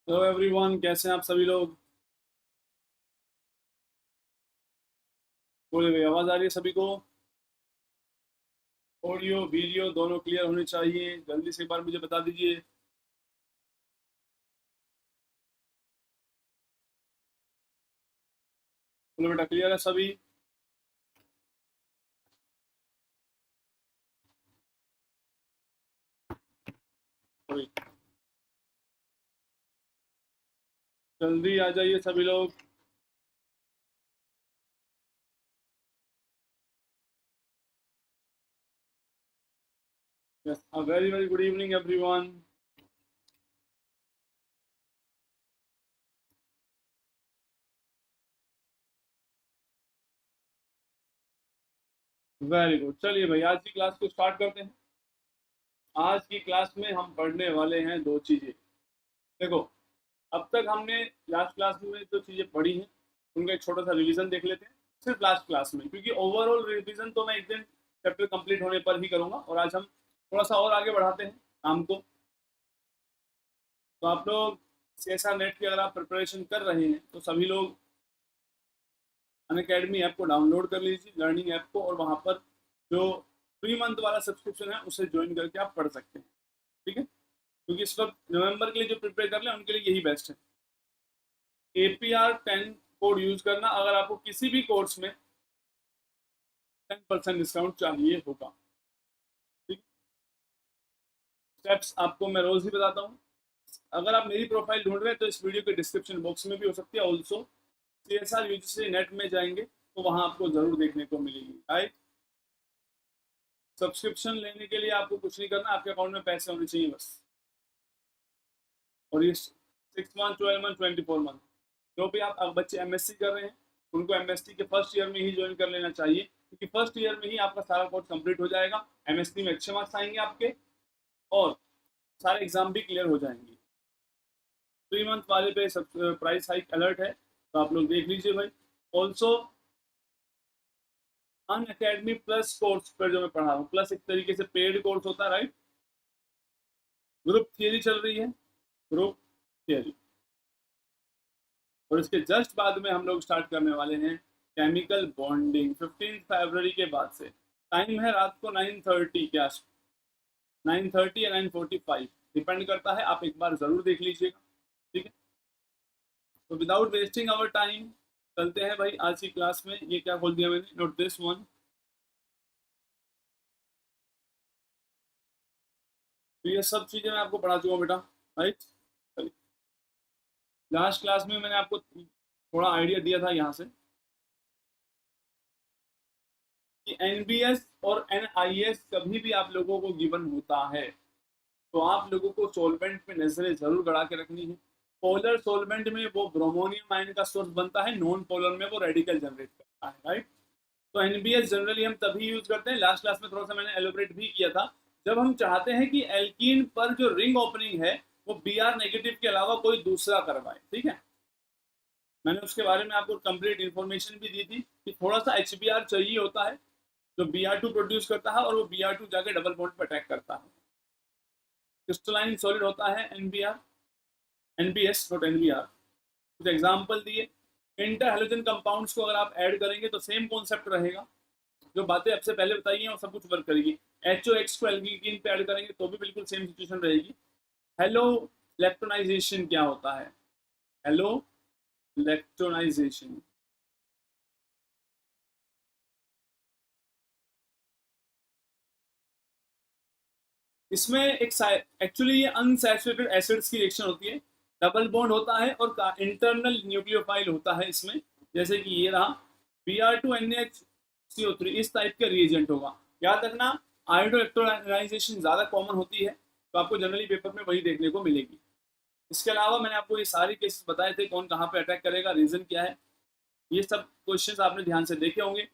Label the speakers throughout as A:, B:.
A: Hello everyone, कैसे हैं आप सभी लोग। बोले भाई, आवाज़ आ रही है सभी को। ऑडियो वीडियो दोनों क्लियर होनी चाहिए, जल्दी से एक बार मुझे बता दीजिए। बोलो बेटा, क्लियर है सभी। सभी जल्दी आ जाइए सभी लोग। Yes, very very good evening everyone. Very good, चलिए भाई आज की क्लास को स्टार्ट करते हैं। आज की क्लास में हम पढ़ने वाले हैं दो चीज़ें। देखो, अब तक हमने लास्ट क्लास में जो चीज़ें पढ़ी हैं उनका एक छोटा सा रिवीजन देख लेते हैं। सिर्फ लास्ट क्लास में, क्योंकि ओवरऑल रिवीजन तो मैं एक दिन चैप्टर कंप्लीट होने पर ही करूंगा, और आज हम थोड़ा सा और आगे बढ़ाते हैं काम को। तो आप लोग सीएसआर नेट की अगर आप प्रिपरेशन कर रहे हैं तो सभी लोग अनअकैडमी ऐप को डाउनलोड कर लीजिए, लर्निंग ऐप को, और वहाँ पर जो 3 मंथ वाला सब्सक्रिप्शन है उसे ज्वाइन करके आप पढ़ सकते हैं। ठीक है, क्योंकि इस वक्त नवंबर के लिए जो प्रिपेयर कर रहे हैं उनके लिए यही बेस्ट है। APR 10 कोड यूज करना अगर आपको किसी भी कोर्स में 10% डिस्काउंट चाहिए होगा। ठीक, स्टेप्स आपको मैं रोज ही बताता हूँ। अगर आप मेरी प्रोफाइल ढूंढ रहे हैं तो इस वीडियो के डिस्क्रिप्शन बॉक्स में भी हो सकती है। ऑल्सो CSR UGC नेट में जाएंगे तो वहां आपको जरूर देखने को मिलेगी। राइट, सब्सक्रिप्शन लेने के लिए आपको कुछ नहीं करना, आपके अकाउंट में पैसे होने चाहिए बस। और ये 6 मंथ, 12 मंथ, 24 मंथ, जो भी आप अब बच्चे MSc कर रहे हैं उनको MSc के फर्स्ट ईयर में ही ज्वाइन कर लेना चाहिए, क्योंकि फर्स्ट ईयर में ही आपका सारा कोर्स कंप्लीट हो जाएगा। MSc में अच्छे मार्क्स आएंगे आपके, और सारे एग्जाम भी क्लियर हो जाएंगे। 3 मंथ वाले पे सब प्राइस हाइक अलर्ट है, तो आप लोग देख लीजिए भाई। Also an academy plus course पर जो मैं पढ़ा रहा हूँ, प्लस एक तरीके से पेड कोर्स होता है। राइट, ग्रुप थियरी चल रही है, ग्रुप थियरी, और इसके जस्ट बाद में हम लोग स्टार्ट करने वाले हैं केमिकल बॉन्डिंग 15 फरवरी के बाद से। टाइम है रात को 9:30 के आस, 9:30 या 9:45, डिपेंड करता है, आप एक बार जरूर देख लीजिएगा। ठीक है, तो विदाउट वेस्टिंग आवर टाइम चलते हैं भाई आज की क्लास में। ये क्या खोल दिया मैंने, नोट दिस वन। तो ये सब चीजें मैं आपको पढ़ा चुका हूँ बेटा। राइट, लास्ट क्लास में मैंने आपको थोड़ा आइडिया दिया था यहाँ से कि NBS और NIS कभी भी आप लोगों को गिवन होता है तो आप लोगों को सोलवेंट पे नजरें जरूर गड़ा के रखनी है। पोलर सोलवेंट में वो ब्रोमोनियम आयन का सोर्स बनता है, नॉन पोलर में वो रेडिकल जनरेट करता है। राइट, तो NBS जनरली हम तभी यूज करते हैं, लास्ट क्लास में थोड़ा सा मैंने एलोबरेट भी किया था, जब हम चाहते हैं कि एल्कीन पर जो रिंग ओपनिंग है वो Br नेगेटिव के अलावा कोई दूसरा करवाए। ठीक है, मैंने उसके बारे में आपको कंप्लीट इन्फॉर्मेशन भी दी थी कि थोड़ा सा HBr चाहिए होता है जो Br2 प्रोड्यूस करता है, और वो Br2 जाके डबल बॉन्ड पर अटैक करता है। क्रिस्टलाइन सॉलिड होता है NBS नॉट NBr। कुछ एग्जाम्पल दिए, इंटर हेलोजन कंपाउंड्स को अगर आप ऐड करेंगे तो सेम कॉन्सेप्ट रहेगा, जो बातें आपसे पहले बताई हैं वो सब कुछ वर्क करेगी। HOX को एल्कीन पे ऐड करेंगे तो भी बिल्कुल सेम सिचुएशन रहेगी। हेलो इलेक्ट्रोनाइजेशन क्या होता है, हेलो इलेक्ट्रोनाइजेशन, इसमें एक एक्चुअली ये अनसैचुरेटेड एसिड्स की रिएक्शन होती है। डबल बॉन्ड होता है और इंटरनल न्यूक्लियोफाइल होता है इसमें, जैसे कि ये रहा Br2NaCO3, इस टाइप का रिएजेंट होगा। याद रखना, आयोडो इलेक्ट्रोनाइजेशन ज़्यादा कॉमन होती है, तो आपको जनरली पेपर में वही देखने को मिलेगी। इसके अलावा मैंने आपको ये सारे केसेस बताए थे, कौन कहाँ पे अटैक करेगा, रीजन क्या है, ये सब क्वेश्चंस आपने ध्यान से देखे होंगे।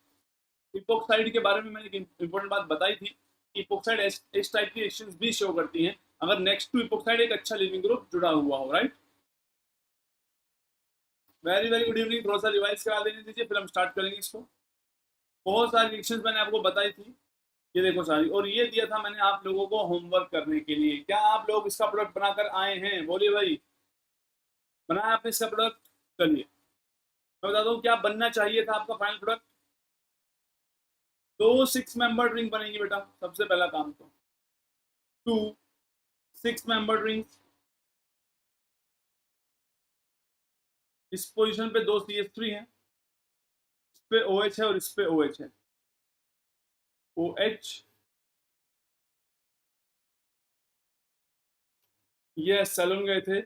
A: इपोक्साइड के बारे में मैंने एक इंपॉर्टेंट बात बताई थी, इपोक्साइड इस टाइप की रिएक्शंस भी शो करती हैं अगर नेक्स्ट टू इपोक्साइड एक अच्छा लिविंग ग्रुप जुड़ा हुआ हो। Right, very very good evening, थोड़ा सा रिवाइज करा देने दीजिए फिर हम स्टार्ट करेंगे इसको। बहुत सारी रिएक्शंस मैंने आपको बताई थी, ये देखो सारी, और ये दिया था मैंने आप लोगों को होमवर्क करने के लिए। क्या आप लोग इसका प्रोडक्ट बनाकर आए हैं, बोलिए भाई। बनाया आपने इसका प्रोडक्ट। चलिए मैं बताता हूँ क्या बनना चाहिए था आपका फाइनल प्रोडक्ट। 2 6 मेंबर रिंग बनेगी बेटा, सबसे पहला काम तो 2 6 मेंबर रिंग्स। इस पोजीशन पे 2 CH3 है, इस पे OH है और इस पे OH है। OH ये सैलून गए थे,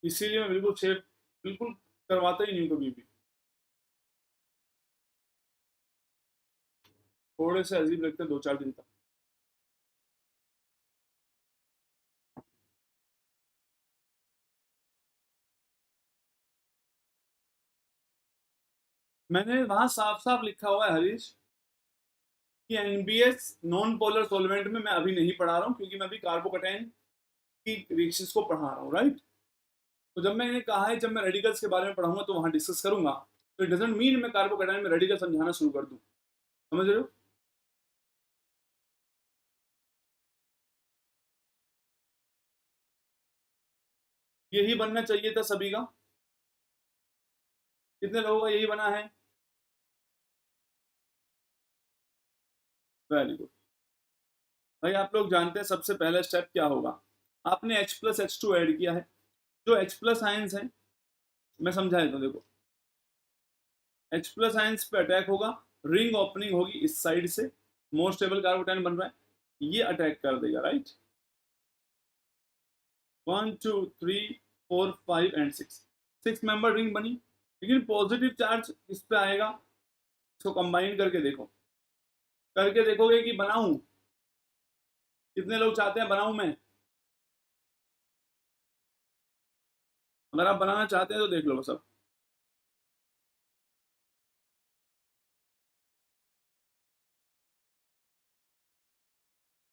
A: इसीलिए मैं बिल्कुल शेप बिल्कुल करवाता ही नहीं कभी भी, थोड़े से अजीब लगते हैं 2-4 दिन तक। मैंने वहां साफ साफ लिखा हुआ है हरीश कि एनबीएस नॉन पोलर सॉल्वेंट में मैं अभी नहीं पढ़ा रहा हूँ, क्योंकि मैं अभी कार्बोकैटायन की रिएक्शंस को पढ़ा रहा हूँ, राइट। तो जब मैंने कहा है जब मैं रेडिकल्स के बारे में पढ़ाऊंगा तो वहां डिस्कस करूंगा, तो इट डजंट मीन मैं कार्बोकैटायन में रेडिकल समझाना शुरू कर दूं, समझ रहे हो। यही बनना चाहिए था सभी का। कितने लोगों का यही बना है? Very good. भाई आप लोग जानते हैं सबसे पहला स्टेप क्या होगा। आपने H+H2 ऐड किया है, जो H+ आयंस हैं मैं समझा देता हूं, देखो H+ आयंस पे अटैक होगा, रिंग ओपनिंग होगी इस साइड से, मोर स्टेबल कार्बोकैटायन बन रहा है, ये अटैक कर देगा, राइट। 1 2 3 4 5 एंड 6, 6 मेंबर रिंग बनी। लेकिन पॉजिटिव चार्ज इस पे आएगा, इसको कंबाइन करके देखो, करके देखोगे कि बनाऊं। कितने लोग चाहते हैं बनाऊं मैं? अगर आप बनाना चाहते हैं तो देख लो सब।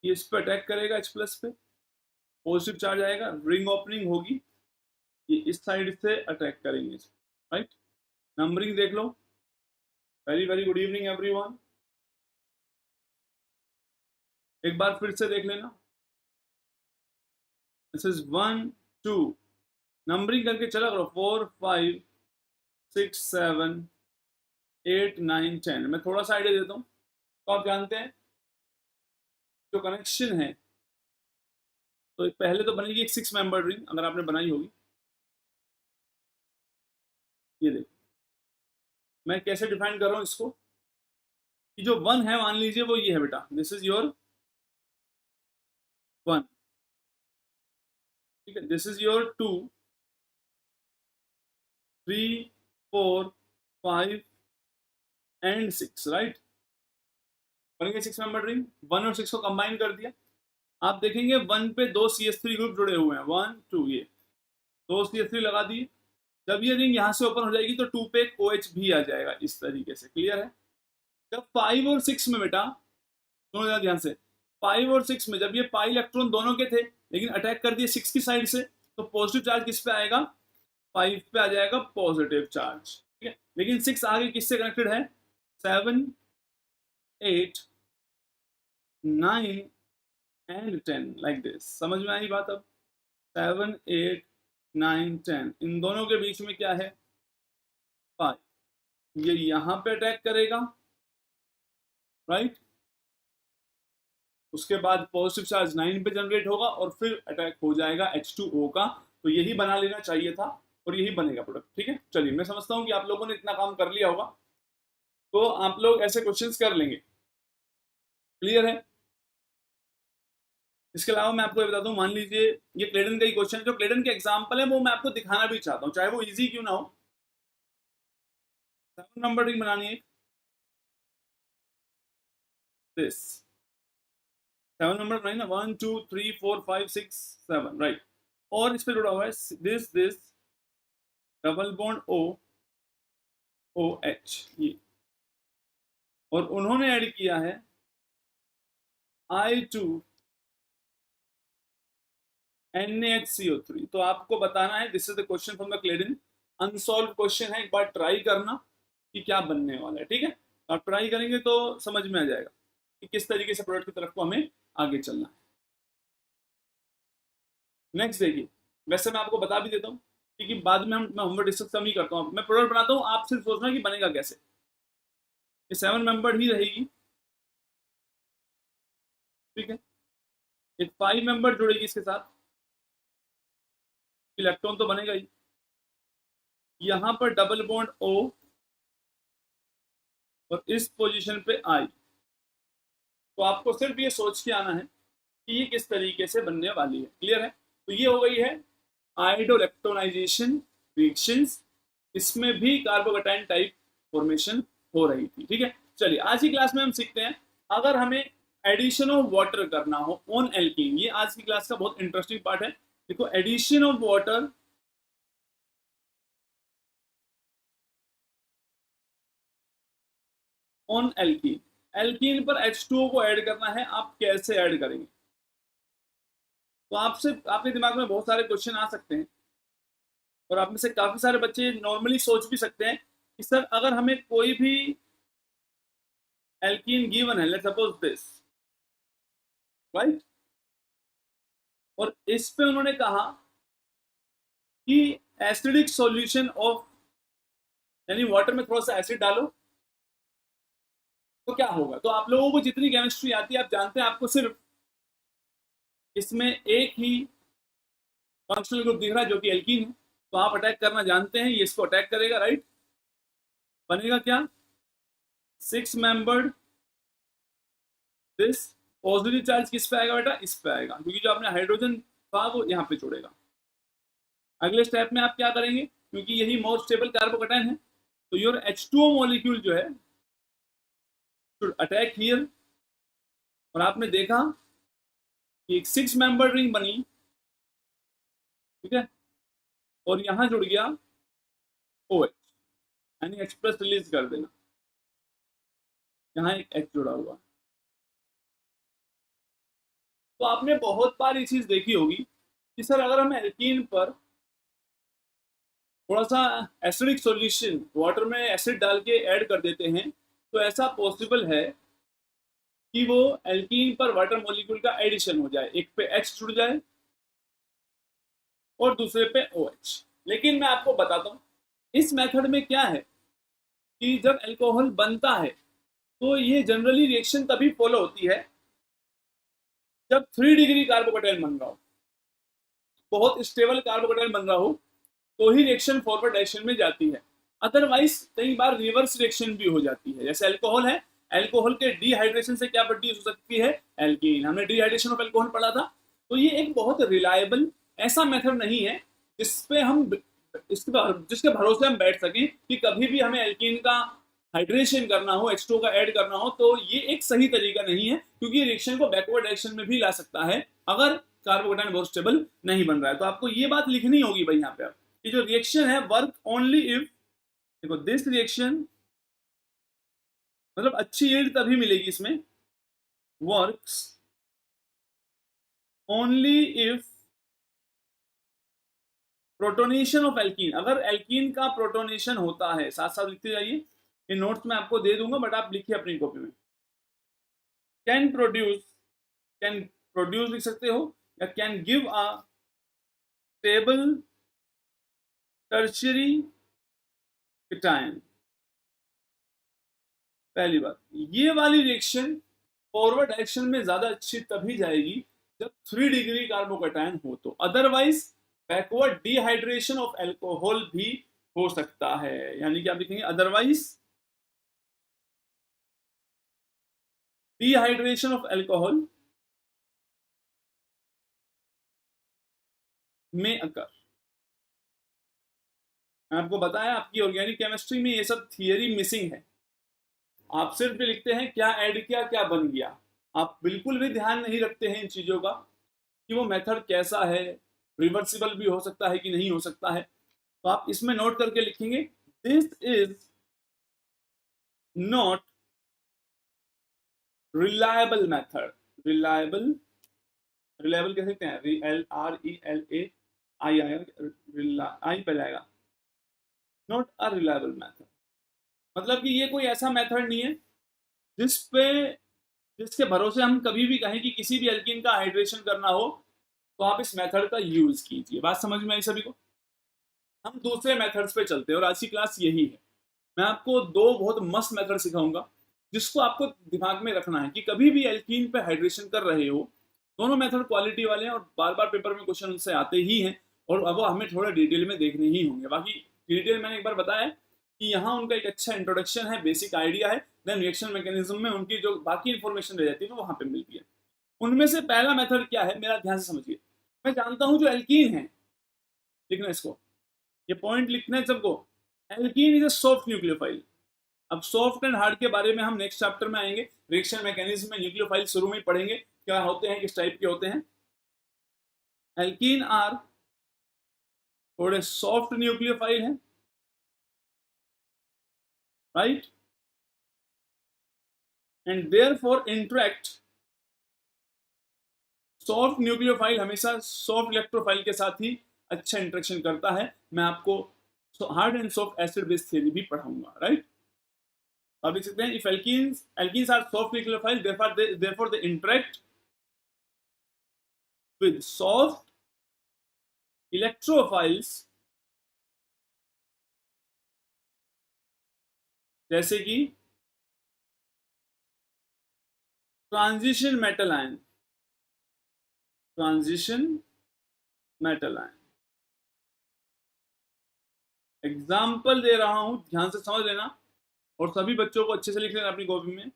A: ये इस पे अटैक करेगा H+ पे, पॉजिटिव चार्ज आएगा, रिंग ओपनिंग होगी, ये इस साइड से अटैक करेंगे, राइट। नंबरिंग देख लो। Very very good evening everyone. एक बार फिर से देख लेना, दिस इज 1 2, नंबरिंग करके चला करो, 4 5 6 7 8 9 10। मैं थोड़ा सा आइडिया देता हूँ, तो आप जानते हैं जो कनेक्शन है, तो पहले तो बनेगी एक 6 मेंबर रिंग, अगर आपने बनाई होगी। ये देखो मैं कैसे डिफाइन कर रहा हूँ इसको, कि जो 1 है मान लीजिए वो ये है बेटा, दिस इज योर 1, ठीक है, this is your 2 3 4 5 and 6, right. बन गए 6 मेंबर रिंग, 1 और 6 को कंबाइन कर दिया। आप देखेंगे 1 पे 2 CH3 ग्रुप जुड़े हुए हैं, 1 2, ये 2 CH3 लगा दिए। जब ये रिंग यहाँ से ओपन हो जाएगी तो 2 पे एक OH भी आ जाएगा, इस तरीके से, क्लियर है। जब 5 और 6 में बेटा, सुनो जरा ध्यान से, 5 और 6 में जब ये पाई इलेक्ट्रॉन दोनों के थे, लेकिन अटैक कर दिए 6 की साइड से, तो पॉजिटिव चार्ज किस पे आएगा? 5 पे आ जाएगा पॉजिटिव चार्ज, ठीक है। लेकिन 6 आगे किससे कनेक्टेड है? 7 8 9 एंड 10, लाइक दिस। समझ में आई बात अब? 7 8 9 10, इन दोनों के बीच में क्या है? 5। ये यहाँ पे अटैक करेगा, राइट। उसके बाद पॉजिटिव चार्ज 9 पे जनरेट होगा और फिर अटैक हो जाएगा H2O का। तो यही बना लेना चाहिए था और यही बनेगा प्रोडक्ट, ठीक है। चलिए मैं समझता हूँ कि आप लोगों ने इतना काम कर लिया होगा, तो आप लोग ऐसे क्वेश्चंस कर लेंगे, क्लियर है। इसके अलावा मैं आपको ये बता दूं, मान लीजिए ये क्लेडन का ही क्वेश्चन है, जो क्लेडन के एग्जाम्पल है वो मैं आपको दिखाना भी चाहता हूँ, चाहे वो इजी क्यों ना हो। 7 नंबर रिंग बनानी है, दिस 7 नंबर बनाई ना, 1 2 3 4 5 6 7, राइट। और इस पे जुड़ा हुआ है this this double bond OH, ये, और उन्होंने ऐड किया है I2 NaHCO3। तो आपको बताना है, this is the question from the Clayden, unsolved question है, एक बार ट्राई करना कि क्या बनने वाला है, ठीक है। आप ट्राई करेंगे तो समझ में आ जाएगा कि किस तरीके से प्रोडक्ट की तरफ को हमें आगे चलना है। नेक्स्ट देखिए, वैसे मैं आपको बता भी देता हूँ क्योंकि बाद में मैं होमवर्क डिस्कस कम ही करता हूँ, मैं प्रोडक्ट बनाता हूँ, आप सिर्फ सोचना कि बनेगा कैसे। ये 7 मेंबर ही रहेगी, ठीक है। एक 5 मेंबर जुड़ेगी इसके साथ, इलेक्ट्रॉन तो बनेगा ही। यहाँ पर डबल बॉन्ड O और इस पोजीशन पे I। तो आपको सिर्फ ये सोच के आना है कि ये किस तरीके से बनने वाली है, क्लियर है। तो ये हो गई है आयोडो इलेक्ट्रोनाइजेशन रिएक्शंस, इसमें भी कार्बोकैटायन टाइप फॉर्मेशन हो रही थी, ठीक है। चलिए आज की क्लास में हम सीखते हैं, अगर हमें एडिशन ऑफ वाटर करना हो ऑन एल्कीन, ये आज की क्लास का बहुत इंटरेस्टिंग पार्ट है। देखो, addition of water on alkene, alkene पर H2O को ऐड करना है, आप कैसे ऐड करेंगे। तो आपसे आपके दिमाग में बहुत सारे क्वेश्चन आ सकते हैं और आप में से काफी सारे बच्चे नॉर्मली सोच भी सकते हैं कि सर अगर हमें कोई भी एल्कीन गिवन है, लेट्स सपोज दिस, राइट, और इस पे उन्होंने कहा कि एसिडिक सॉल्यूशन ऑफ, यानी वाटर में थोड़ा सा एसिड डालो तो क्या होगा। तो आप लोगों को जितनी केमिस्ट्री आती है आप जानते हैं, आपको सिर्फ इसमें एक ही फंक्शनल ग्रुप दिख रहा है जो कि एल्कीन है, तो आप अटैक करना जानते हैं, ये इसको अटैक करेगा, राइट। बनेगा क्या, 6 मेंबर्ड दिस, पॉजिटिव चार्ज किस पे आएगा बेटा, इस पे आएगा, क्योंकि जो आपने हाइड्रोजन था वो यहाँ पे छोड़ेगा। अगले स्टेप में आप क्या करेंगे, क्योंकि यही मोर स्टेबल कार्बोकैटायन है, तो योर H2O मॉलिक्यूल जो है शुड अटैक हियर, और आपने देखा कि एक 6 मेंबर रिंग बनी, ठीक है, और यहां जुड़ गया OH, यानी H प्लस रिलीज कर देना, यहाँ एक H जुड़ा हुआ। तो आपने बहुत बार ये चीज देखी होगी कि सर अगर हम एल्कीन पर थोड़ा सा एसिडिक सॉल्यूशन वाटर में एसिड डाल के ऐड कर देते हैं, तो ऐसा पॉसिबल है कि वो एल्कीन पर वाटर मॉलिक्यूल का एडिशन हो जाए, एक पे H जुड़ जाए और दूसरे पे OH। लेकिन मैं आपको बताता हूँ इस मेथड में क्या है कि जब अल्कोहल बनता है तो ये जनरली रिएक्शन तभी फॉलो होती है जब 3 डिग्री कार्बोकैटायन बन रहा हो, बहुत स्टेबल कार्बोकैटायन बन रहा हो, तो ही रिएक्शन फॉरवर्ड डायरेक्शन में जाती है। अदरवाइज कई बार रिवर्स रिएक्शन भी हो जाती है, जैसे अल्कोहल है, अल्कोहल के डिहाइड्रेशन से क्या प्रोड्यूस हो सकती है, एल्कीन, हमने डिहाइड्रेशन ऑफ अल्कोहल पढ़ा था। तो ये एक बहुत रिलायबल ऐसा मेथड नहीं है जिसपे हम जिसके भरोसे हम बैठ सकें कि कभी भी हमें एल्कीन का हाइड्रेशन करना हो, H2O का ऐड करना हो, तो ये एक सही तरीका नहीं है, क्योंकि रिएक्शन को बैकवर्ड डायरेक्शन में भी ला सकता है अगर कार्बोकैटायन बहुत स्टेबल नहीं बन रहा है। तो आपको ये बात लिखनी होगी भाई यहाँ पे, आप कि जो रिएक्शन है वर्क ओनली इफ, देखो दिस रिएक्शन मतलब अच्छी यील्ड तभी मिलेगी इसमें, works only if protonation of alkene, अगर एल्कीन का प्रोटोनेशन होता है, साथ साथ लिखते जाइए, ये नोट्स में आपको दे दूंगा बट आप लिखिए अपनी कॉपी में, कैन प्रोड्यूस, कैन प्रोड्यूस लिख सकते हो, या can give a stable tertiary cation। पहली बात, ये वाली रिएक्शन फॉरवर्ड डायरेक्शन में ज्यादा अच्छी तभी जाएगी जब 3 डिग्री कार्बोकैटायन हो, तो otherwise backward dehydration of alcohol भी हो सकता है, यानी कि आप लिखेंगे अदरवाइज डिहाइड्रेशन ऑफ अल्कोहल में अकर। मैं आपको बताया आपकी ऑर्गेनिक केमिस्ट्री में ये सब थियरी मिसिंग है, आप सिर्फ लिखते हैं क्या ऐड किया क्या बन गया, आप बिल्कुल भी ध्यान नहीं रखते हैं इन चीजों का कि वो मेथड कैसा है, रिवर्सिबल भी हो सकता है कि नहीं हो सकता है। तो आप इसमें नोट करके लिखेंगे this is not reliable method, reliable, reliable कह सकते हैं, RELAI आई पहले आएगा, नॉट अ रिलायबल मेथड, मतलब कि ये कोई ऐसा मेथड नहीं है जिसपे जिसके भरोसे हम कभी भी कहें कि किसी भी एल्कीन का हाइड्रेशन करना हो तो आप इस मेथड का यूज कीजिए। बात समझ में आई सभी को? हम दूसरे मेथड्स पे चलते हैं और आज की क्लास यही है। मैं आपको दो बहुत मस्त मेथड सिखाऊंगा जिसको आपको दिमाग में रखना है कि कभी भी एल्कीन पे हाइड्रेशन कर रहे हो, दोनों मेथड क्वालिटी वाले हैं और बार बार पेपर में क्वेश्चन उनसे आते ही हैं और अब वो हमें थोड़ा डिटेल में देखने ही होंगे। बाकी डिटेल मैंने एक बार बताया कि यहाँ उनका एक अच्छा इंट्रोडक्शन है, बेसिक आइडिया है, देन रिएक्शन मैकेनिज्म में उनकी जो बाकी इंफॉर्मेशन रह जाती है वो वहां पे मिलती है। उनमें से पहला मेथड क्या है, मेरा ध्यान से समझिए। मैं जानता हूं जो एल्कीन है, लिखना इसको, ये पॉइंट लिखना है सबको। Alkene is a soft nucleophile. अब सॉफ्ट एंड हार्ड के बारे में हम नेक्स्ट चैप्टर में आएंगे। रिएक्शन मैकेनिज्म में न्यूक्लियोफाइल शुरू में ही पढ़ेंगे, क्या होते हैं, किस टाइप के होते हैं। एल्कीन आर थोड़े सॉफ्ट न्यूक्लियोफाइल हैं, right, and therefore interact. Soft nucleophile हमेशा सॉफ्ट इलेक्ट्रोफाइल के साथ ही अच्छा इंटरेक्शन करता है। मैं आपको hard and soft acid base theory भी पढ़ाऊंगा, राइट। अब लिख सकते हैं if alkenes are soft nucleophile therefore they interact with soft electrophiles जैसे कि transition metal ion, transition metal ion. Example दे रहा हूं, ध्यान से समझ लेना और सभी बच्चों को अच्छे से लिख लेना अपनी कॉपी में।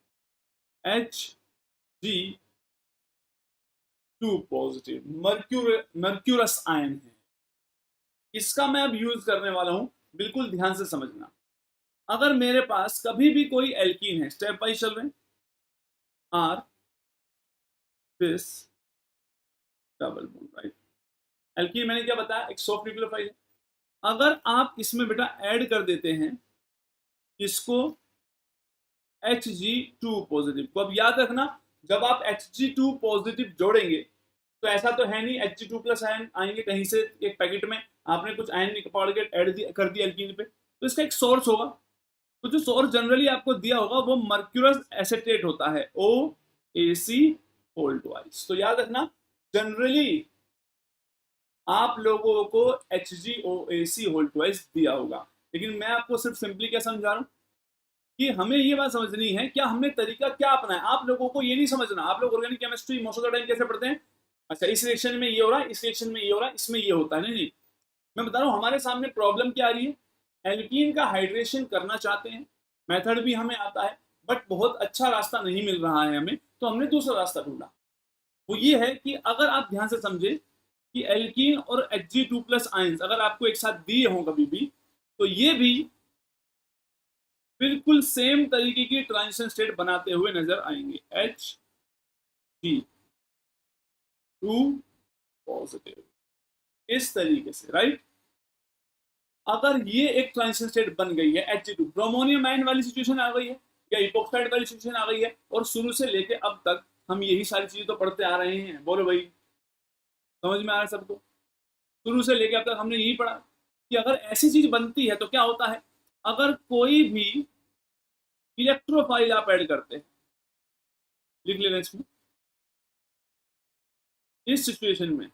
A: Hg2 पॉजिटिव मर्क्यूरस आयन है, इसका मैं अब यूज करने वाला हूं, बिल्कुल ध्यान से समझना। अगर मेरे पास कभी भी कोई एल्कीन है, स्टेप वाइज चल रहे हैं, are this double bond, right. Alkene मैंने क्या बताया, एक सॉफ्ट न्यूक्लियोफाइल है। अगर आप इसमें बेटा ऐड कर देते हैं इसको Hg2 पॉजिटिव को, अब याद रखना जब आप Hg2 पॉजिटिव जोड़ेंगे तो ऐसा तो है नहीं Hg2 प्लस आयन आएंगे कहीं से, एक पैकेट में आपने कुछ आयन पकड़ के ऐड कर दिया एल्कीन पे, तो इसका एक सोर्स होगा। तो जो सोर्स जनरली आपको दिया होगा वो मर्क्यूरस एसेटेट होता है, OAC तो याद रखना जनरली आप लोगों को HgOAC दिया होगा। लेकिन मैं आपको सिर्फ सिंपली क्या समझा रहा हूं कि हमें ये बात समझनी है क्या हमने तरीका क्या अपनाया। आप लोगों को ये नहीं समझना, आप लोग organic chemistry most of the time कैसे पढ़ते हैं, अच्छा इस रिएक्शन में ये हो रहा है, इस रिएक्शन में ये हो रहा है, इसमें ये होता है। नहीं नहीं, मैं बता रहा हूँ हमारे सामने प्रॉब्लम क्या आ रही है। एल्कीन का हाइड्रेशन करना चाहते हैं, मेथड भी हमें आता है, बट बहुत अच्छा रास्ता नहीं मिल रहा है हमें, तो हमने दूसरा रास्ता ढूंढा। वो ये है कि अगर आप ध्यान से समझे कि एल्कीन और Hg2 प्लस आयंस अगर आपको एक साथ दिए हों कभी भी, तो ये भी बिल्कुल सेम तरीके की ट्रांजिशन स्टेट बनाते हुए नजर आएंगे, Hg2 पॉजिटिव, इस तरीके से, राइट। अगर ये एक ट्रांजिशन स्टेट बन गई है, Hg2 ब्रोमोनियम आयन वाली सिचुएशन आ गई है या इपोक्साइड वाली सिचुएशन आ गई है, और शुरू से लेके अब तक हम यही सारी चीजें तो पढ़ते आ रहे हैं, बोलो भाई समझ में आ रहा है सबको। शुरू से लेके अब तक हमने यही पढ़ा कि अगर ऐसी चीज बनती है तो क्या होता है। अगर कोई भी इलेक्ट्रोफाइल आप ऐड करते हैं, लिख लेना इसमें, इस सिचुएशन में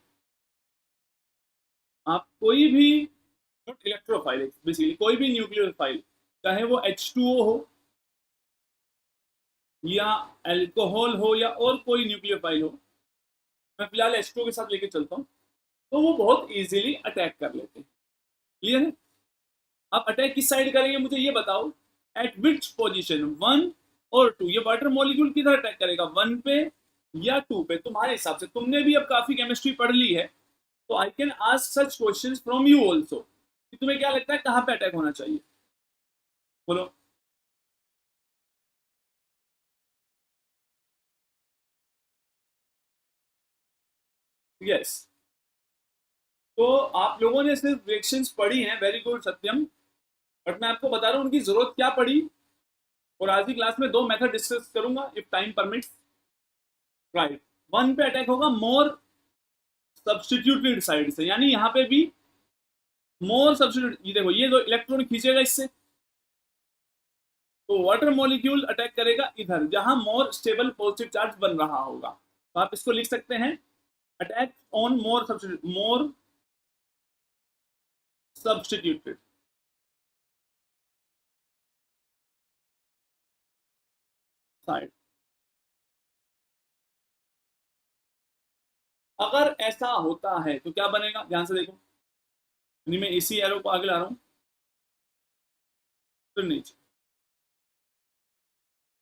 A: आप कोई भी नॉट इलेक्ट्रोफाइल, बेसिकली कोई भी न्यूक्लियोफाइल, चाहे वो H2O हो या अल्कोहल हो या और कोई न्यूक्लियोफाइल हो, मैं फिलहाल H2O के साथ लेके चलता हूँ, तो वो बहुत इजीली अटैक कर लेते हैं। क्लियर है? अब अटैक किस साइड करेंगे मुझे ये बताओ, एट विच पोजीशन, 1 और 2। ये वाटर मॉलिक्यूल किधर अटैक करेगा, 1 पे या 2 पे, तुम्हारे हिसाब से। तुमने भी अब काफी केमिस्ट्री पढ़ ली है, तो I can ask such questions from you also कि तुम्हें क्या लगता है कहां पे अटैक होना चाहिए, बोलो। यस, तो आप लोगों ने सिर्फ रिएक्शंस पढ़ी हैं, वेरी गुड सत्यम, बट मैं आपको बता रहा हूं उनकी जरूरत क्या पड़ी। और आज की क्लास में दो मेथड डिस्कस करूंगा इफ टाइम परमिट्स, राइट। 1 पे अटैक होगा मोर सब्स्टिट्यूटेड साइड से, यानी यहाँ पे भी मोर सब्स्टिट्यूट, ये देखो ये जो इलेक्ट्रॉन खींचेगा इससे, तो वाटर मॉलिक्यूल अटैक करेगा इधर जहां मोर स्टेबल पॉजिटिव चार्ज बन रहा होगा। तो आप इसको लिख सकते हैं attack on more substituted side. अगर ऐसा होता है तो क्या बनेगा, ध्यान से देखो, मैं इसी एरो को आगे ला रहा हूं, फिर नीचे।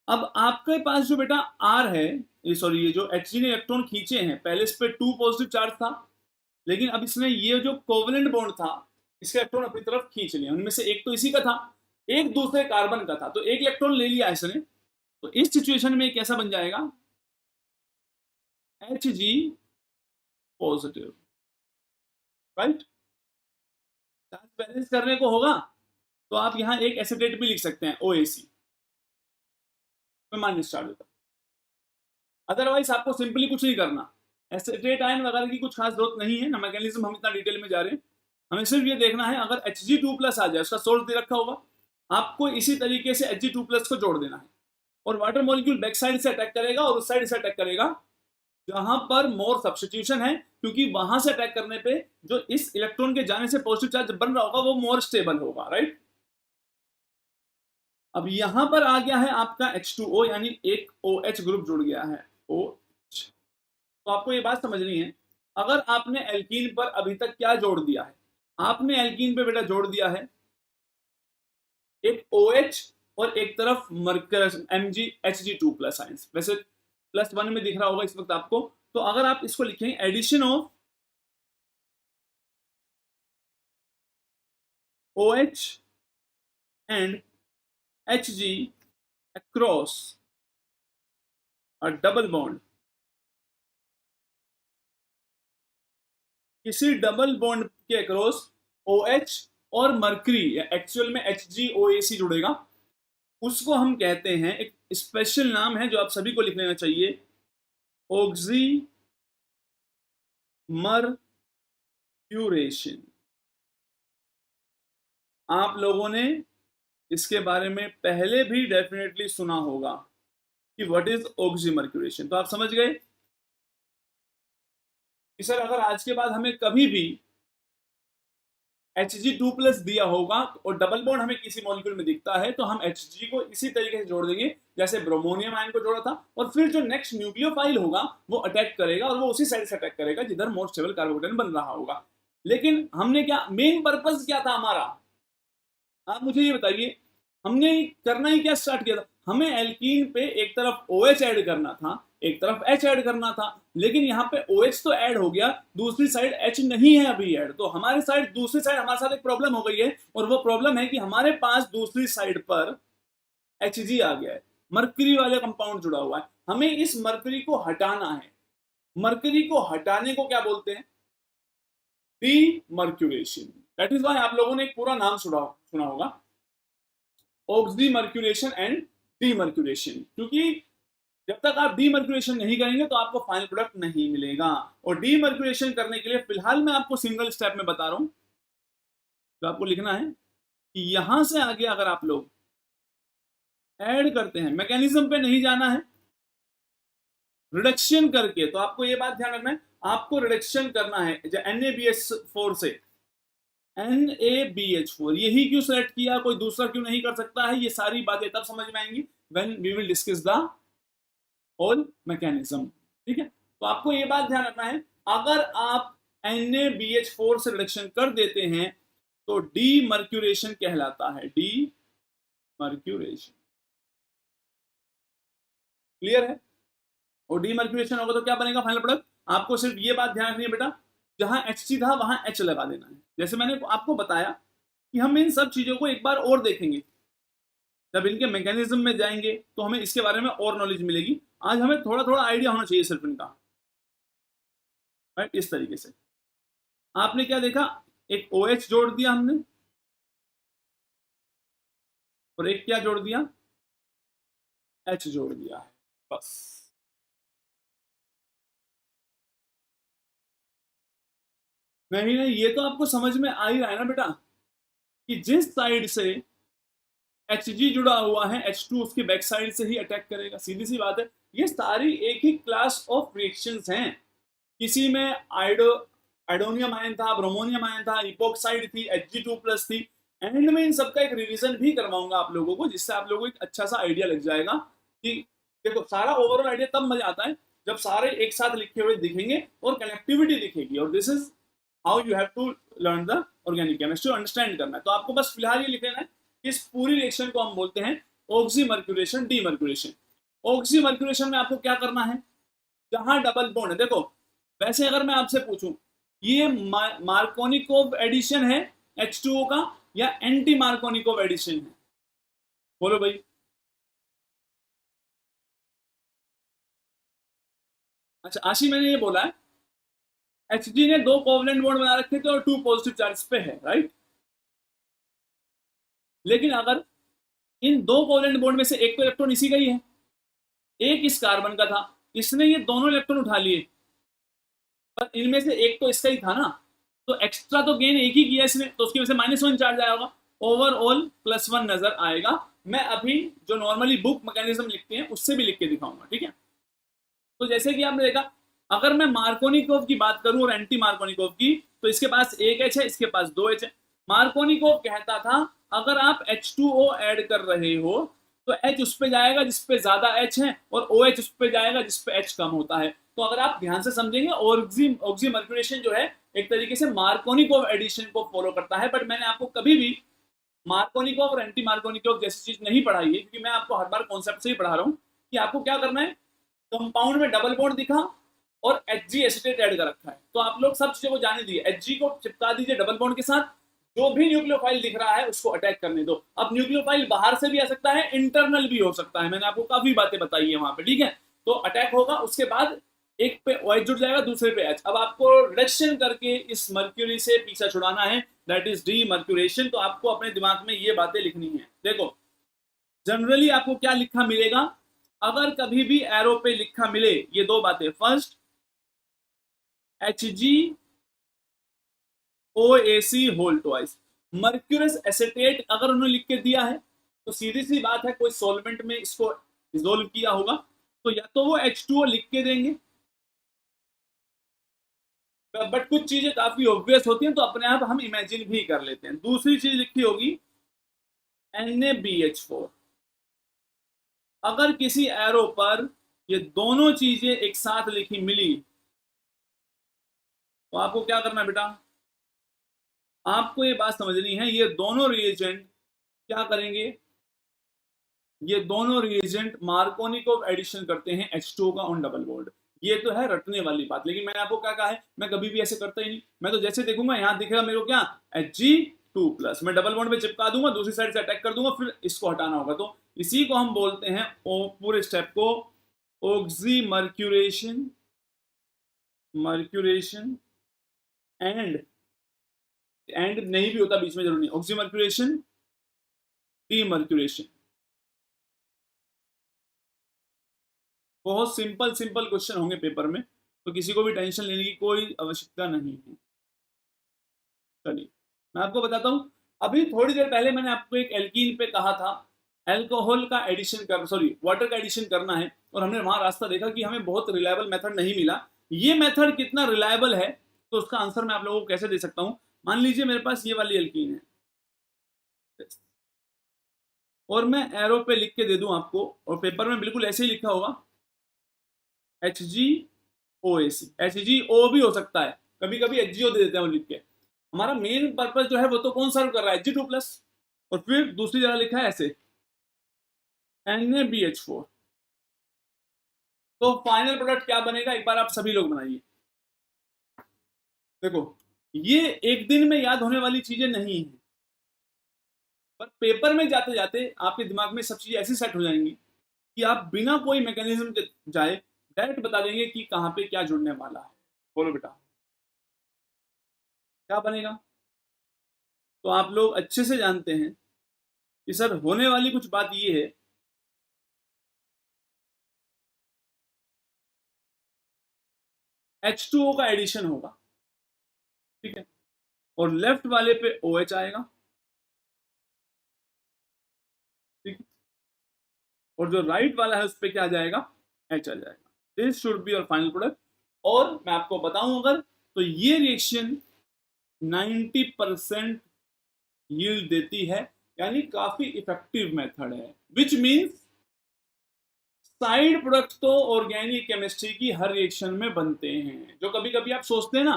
A: अब आपके पास जो बेटा आर है, ये सॉरी, ये जो एच ने इलेक्ट्रॉन खींचे हैं, पहले इस पे 2 पॉजिटिव चार्ज था, लेकिन अब इसने ये जो कोवेलेंट बॉन्ड था, इसके इलेक्ट्रॉन अपनी तरफ खींच लिया। उनमें से एक तो इसी का था, एक दूसरे कार्बन का था, तो एक इलेक्ट्रॉन ले लिया इसने। तो इस सिचुएशन में कैसा बन जाएगा, H G positive, right. Charge balance करने को होगा तो आप यहां एक एसिटेट भी लिख सकते हैं, OAC में माइनस चार्ज होता। अदरवाइज आपको सिंपली कुछ नहीं करना, एसिटेट आयन वगैरह की कुछ खास जरूरत नहीं है ना, मैकेनिज्म हम इतना डिटेल में जा रहे हैं। हमें सिर्फ ये देखना है, अगर Hg2+ आ जाए, उसका सोर्स दे रखा होगा, आपको इसी तरीके से Hg2+ को जोड़ देना है, और वाटर मॉलिक्यूल बैक साइड से अटैक करेगा और उस साइड से अटैक करेगा जहां पर मोर सब्स्टिट्यूशन है, क्योंकि वहां से अटैक करने पे जो इस इलेक्ट्रॉन के जाने से पॉजिटिव चार्ज बन रहा होगा वो मोर स्टेबल होगा, राइट। अब यहां पर आ गया है आपका H2O, यानी एक OH ग्रुप जुड़ गया है, OH। तो आपको ये बात समझनी है, अगर आपने एल्कीन पर अभी तक क्या जोड़ दिया है, आपने एल्कीन पे बेटा जोड़ दिया है एक OH और एक तरफ मरकरस Mg आयंस, वैसे +1 में दिख रहा होगा इस वक्त आपको। तो अगर आप इसको लिखें addition of OH and Hg across a double bond, किसी डबल बॉन्ड के अक्रॉस OH और मरकरी, एक्चुअल में HgOAC जुड़ेगा, उसको हम कहते हैं, एक स्पेशल नाम है जो आप सभी को लिख लेना चाहिए, ऑक्सीमरक्यूरेशन। आप लोगों ने इसके बारे में पहले भी डेफिनेटली सुना होगा कि व्हाट इज ऑक्सीमरक्यूरेशन। तो आप समझ गए कि सर अगर आज के बाद हमें कभी भी Hg2+ दिया होगा और डबल बॉन्ड हमें किसी मॉलिक्यूल में दिखता है, तो हम Hg को इसी तरीके से जोड़ देंगे जैसे ब्रोमोनियम आयन को जोड़ा था, और फिर जो नेक्स्ट न्यूक्लियोफाइल होगा वो अटैक करेगा, और वो उसी साइड से अटैक करेगा जिधर मोर स्टेबल कार्बोकेटायन बन रहा होगा। लेकिन हमने क्या, मेन पर्पस क्या था हमारा, आप मुझे ये बताइए, हमने करना ही क्या स्टार्ट किया था, हमें एल्कीन पे एक तरफ OH ऐड करना था, एक तरफ H ऐड करना था, लेकिन यहाँ पे OH तो ऐड हो गया, दूसरी साइड H नहीं है अभी ऐड। तो हमारी साइड, दूसरी साइड हमारे साथ एक प्रॉब्लम हो गई है, और वो प्रॉब्लम है कि हमारे पास दूसरी साइड पर Hg आ गया है, मरकरी वाले कंपाउंड जुड़ा हुआ है, हमें इस मरकरी को हटाना है। मरकरी को हटाने को क्या बोलते हैं, डीमर्क्यूरेशन। दैट इज व्हाई आप लोगों ने एक पूरा नाम सुना होगा, ऑक्सीमर्क्यूरेशन एंड डीमर्क्यूरेशन, क्योंकि जब तक आप डीमर्क्यूरेशन नहीं करेंगे तो आपको फाइनल प्रोडक्ट नहीं मिलेगा। और डीमर्क्यूरेशन करने के लिए फिलहाल मैं आपको सिंगल स्टेप में बता रहा हूं, तो आपको लिखना है कि यहां से आगे अगर आप लोग ऐड करते हैं, मैकेनिज्म पे नहीं जाना है, रिडक्शन करके, तो आपको ये बात ध्यान रखना है, आपको रिडक्शन करना है NaBH4 से NaBH4। यही क्यों सेलेक्ट किया, कोई दूसरा क्यों नहीं कर सकता है, ये सारी बातें तब समझ में आएंगी when we will discuss the whole mechanism, ठीक है। तो आपको ये बात ध्यान रखना है, अगर आप NaBH4 से रिडक्शन कर देते हैं तो डीमर्क्यूरेशन कहलाता है, डीमर्क्यूरेशन, क्लियर है। और डीमर्क्यूरेशन होगा तो क्या बनेगा फाइनल प्रोडक्ट, आपको सिर्फ ये बात ध्यान रखनी है बेटा, जहां Hc था वहां H लगा देना है। जैसे मैंने आपको बताया कि हम इन सब चीजों को एक बार और देखेंगे, जब इनके मैकेनिज्म में जाएंगे तो हमें इसके बारे में और नॉलेज मिलेगी। आज हमें थोड़ा थोड़ा आइडिया होना चाहिए सिर्फ इनका, राइट। इस तरीके से आपने क्या देखा, एक OH जोड़ दिया हमने, और एक क्या जोड़ दिया, H जोड़ दिया है, बस। नहीं नहीं, ये तो आपको समझ में आ ही रहा है ना बेटा, कि जिस साइड से Hg जुड़ा हुआ है, H2 उसकी बैक साइड से ही अटैक करेगा, सीधी सी बात है। ये सारी एक ही क्लास ऑफ रिएक्शंस हैं, किसी में आइडोनियम आयन था, ब्रोमोनियम आयन था, इपोक्साइड थी, Hg2+ थी। एंड में इन सबका एक रिवीजन भी करवाऊंगा आप लोगों को, जिससे आप लोगों को एक अच्छा सा आइडिया लग जाएगा कि देखो सारा ओवरऑल आइडिया तब मजा आता है जब सारे एक साथ लिखे हुए दिखेंगे और कनेक्टिविटी दिखेगी। और this is how you have to learn the organic chemistry, understand करना है। तो आपको बस फिलहाल ये लिख लेना है कि इस पूरी रिएक्शन को हम बोलते हैं ऑक्सीमर्क्यूरेशन डीमर्क्यूरेशन। ऑक्सीमर्क्यूरेशन में आपको क्या करना है, जहां डबल बॉन्ड है, देखो वैसे अगर मैं आपसे पूछूं ये मार्कोनिकोव एडिशन है H2O का या एंटी मार्कोनिकोव एडिशन है, बोलो भाई। अच्छा आशी, मैंने ये बोला है Hg ने 2 कोवलेंट बॉन्ड बना रखे थे और 2 पॉजिटिव चार्ज पे है, राइट। लेकिन अगर इन 2 कोवलेंट बॉन्ड में से एक तो इलेक्ट्रॉन इसी का ही है, एक इस कार्बन का था, इसने ये दोनों इलेक्ट्रॉन उठा लिए, पर इनमें से एक तो इसका ही था ना, तो एक्स्ट्रा तो गेन एक ही किया इसने, तो उसकी वजह से -1 चार्ज आया होगा, ओवरऑल +1 नजर आएगा। मैं अभी जो नॉर्मली बुक मैकेनिज्म लिखते हैं उससे भी लिख के दिखाऊंगा, ठीक है। तो जैसे कि आपने देखा, अगर मैं मार्कोनिकोव की बात करूं और एंटी मार्कोनिकोव की, तो इसके पास एक H है, इसके पास 2 H है। मार्कोनिकोव कहता था अगर आप H2O ऐड कर रहे हो तो H उस पे जाएगा जिस पे ज्यादा H है और OH उस पे जाएगा जिस पे H कम होता है। तो अगर आप ध्यान से समझेंगे, ऑक्सीमर्क्यूरेशन जो है एक तरीके से मार्कोनिकोव एडिशन को फॉलो करता है। बट मैंने आपको कभी भी मार्कोनिकोव और एंटी मार्कोनिकोव जैसी चीज नहीं पढ़ाई है, क्योंकि मैं आपको हर बार कॉन्सेप्ट से ही पढ़ा रहा हूँ कि आपको क्या करना है। कंपाउंड में डबल बॉन्ड दिखा और Hg एसिटेट ऐड कर रखा है, तो आप लोग सब चीजों को जाने दिए, Hg को चिपका दीजिए डबल बॉन्ड के साथ, जो भी न्यूक्लियोफाइल दिख रहा है उसको अटैक करने दो। अब न्यूक्लियोफाइल बाहर से भी आ सकता है, इंटरनल भी हो सकता है, मैंने आपको काफी बातें बताई है वहां पे, ठीक है। तो अटैक होगा, उसके बाद एक पे OH जुड़ जाएगा, दूसरे पे H। अब आपको रिडक्शन करके इस मर्क्यूरी से पीछा छुड़ाना है, दैट इज डीमर्क्यूरेशन। तो आपको अपने दिमाग में ये बातें लिखनी है। देखो जनरली आपको क्या लिखा मिलेगा, अगर कभी भी एरो पे लिखा मिले ये 2 बातें, first HgOAc whole twice, mercurous acetate अगर उन्होंने लिख के दिया है तो सीधी सी बात है कोई सॉल्वेंट में इसको डिसोल्व किया होगा, तो या तो वो H2O लिख के देंगे, बट कुछ चीजें काफी ऑब्वियस होती हैं तो अपने आप हम इमेजिन भी कर लेते हैं। दूसरी चीज लिखी होगी NaBH4। अगर किसी एरो पर ये दोनों चीजें एक साथ लिखी मिली तो आपको क्या करना है बेटा, आपको ये बात समझनी है, ये दोनों रिएजेंट क्या करेंगे, ये दोनों रिएजेंट मार्कोनिकोव एडिशन करते हैं H2O का ऑन डबल बॉन्ड। ये तो है रटने वाली बात, लेकिन मैंने आपको क्या कहा है, मैं कभी भी ऐसे करता ही नहीं। मैं तो जैसे देखूंगा यहाँ दिखेगा मेरे को क्या Hg2+, मैं डबल बॉन्ड पे चिपका दूंगा, दूसरी साइड से अटैक कर दूंगा, फिर इसको हटाना होगा। तो इसी को हम बोलते हैं पूरे स्टेप को ऑक्सीमर्क्यूरेशन, मर्क्यूरेशन एंड नहीं भी होता बीच में, जरूरी नहीं, ऑक्सीमर्क्यूरेशन डीमर्क्यूरेशन। बहुत सिंपल सिंपल क्वेश्चन होंगे पेपर में, तो किसी को भी टेंशन लेने की कोई आवश्यकता नहीं है। चलिए मैं आपको बताता हूं, अभी थोड़ी देर पहले मैंने आपको एक एल्कीन पे कहा था अल्कोहल का एडिशन कर, सॉरी वाटर का एडिशन करना है, और हमने वहां रास्ता देखा कि हमें बहुत रिलायबल मेथड नहीं मिला। ये मेथड कितना रिलायबल है तो उसका आंसर मैं आप लोगों को कैसे दे सकता हूं। मान लीजिए मेरे पास ये वाली एल्कीन है और मैं एरो पे लिख के दे दूं आपको, और पेपर में बिल्कुल ऐसे ही लिखा होगा HgOAc, HgO भी हो सकता है, कभी कभी HgO दे देते हैं वो लिख के। हमारा मेन पर्पस जो है वो तो कौन सर्व कर रहा है, Hg2+, और फिर दूसरी जगह लिखा है ऐसे NaBH4। तो फाइनल प्रोडक्ट क्या बनेगा, एक बार आप सभी लोग बनाइए। देखो ये एक दिन में याद होने वाली चीजें नहीं है, पर पेपर में जाते जाते आपके दिमाग में सब चीजें ऐसी सेट हो जाएंगी कि आप बिना कोई मैकेनिज्म के जाए डायरेक्ट बता देंगे कि कहां पे क्या जुड़ने वाला है। बोलो बेटा क्या बनेगा। तो आप लोग अच्छे से जानते हैं कि सर होने वाली कुछ बात ये है, H2O का एडिशन होगा, ठीक है, और लेफ्ट वाले पे OH आएगा, ठीक है, और जो राइट वाला है उस पे क्या आ जाएगा, H आ जाएगा। This should be your final product. और मैं आपको बताऊं अगर, तो ये रिएक्शन 90% यील्ड देती है, यानी काफी इफेक्टिव मेथड है। विच मीन्स साइड प्रोडक्ट तो ऑर्गेनिक केमिस्ट्री की हर रिएक्शन में बनते हैं। जो कभी कभी आप सोचते हैं ना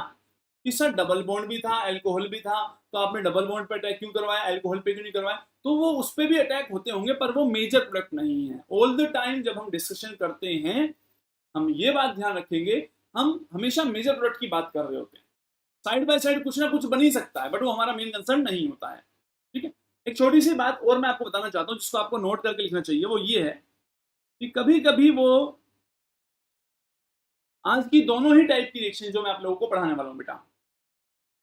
A: कि सर डबल बॉन्ड भी था, अल्कोहल भी था, तो आपने डबल बॉन्ड पे अटैक क्यों करवाया, अल्कोहल पे क्यों नहीं करवाया, तो वो उस पर भी अटैक होते होंगे, पर वो मेजर प्रोडक्ट नहीं है। ऑल द टाइम जब हम डिस्कशन करते हैं, हम ये बात ध्यान रखेंगे, हम हमेशा मेजर प्रोडक्ट की बात कर रहे होते हैं। साइड बाय साइड कुछ ना कुछ बन ही सकता है, बट वो हमारा मेन कंसर्न नहीं होता है। ठीक है, एक छोटी सी बात और मैं आपको बताना चाहता हूँ, जिसको आपको नोट करके लिखना चाहिए, वो ये है कि कभी कभी वो आज की दोनों ही टाइप की रिएक्शन जो मैं आप लोगों को पढ़ाने वाला हूं बेटा,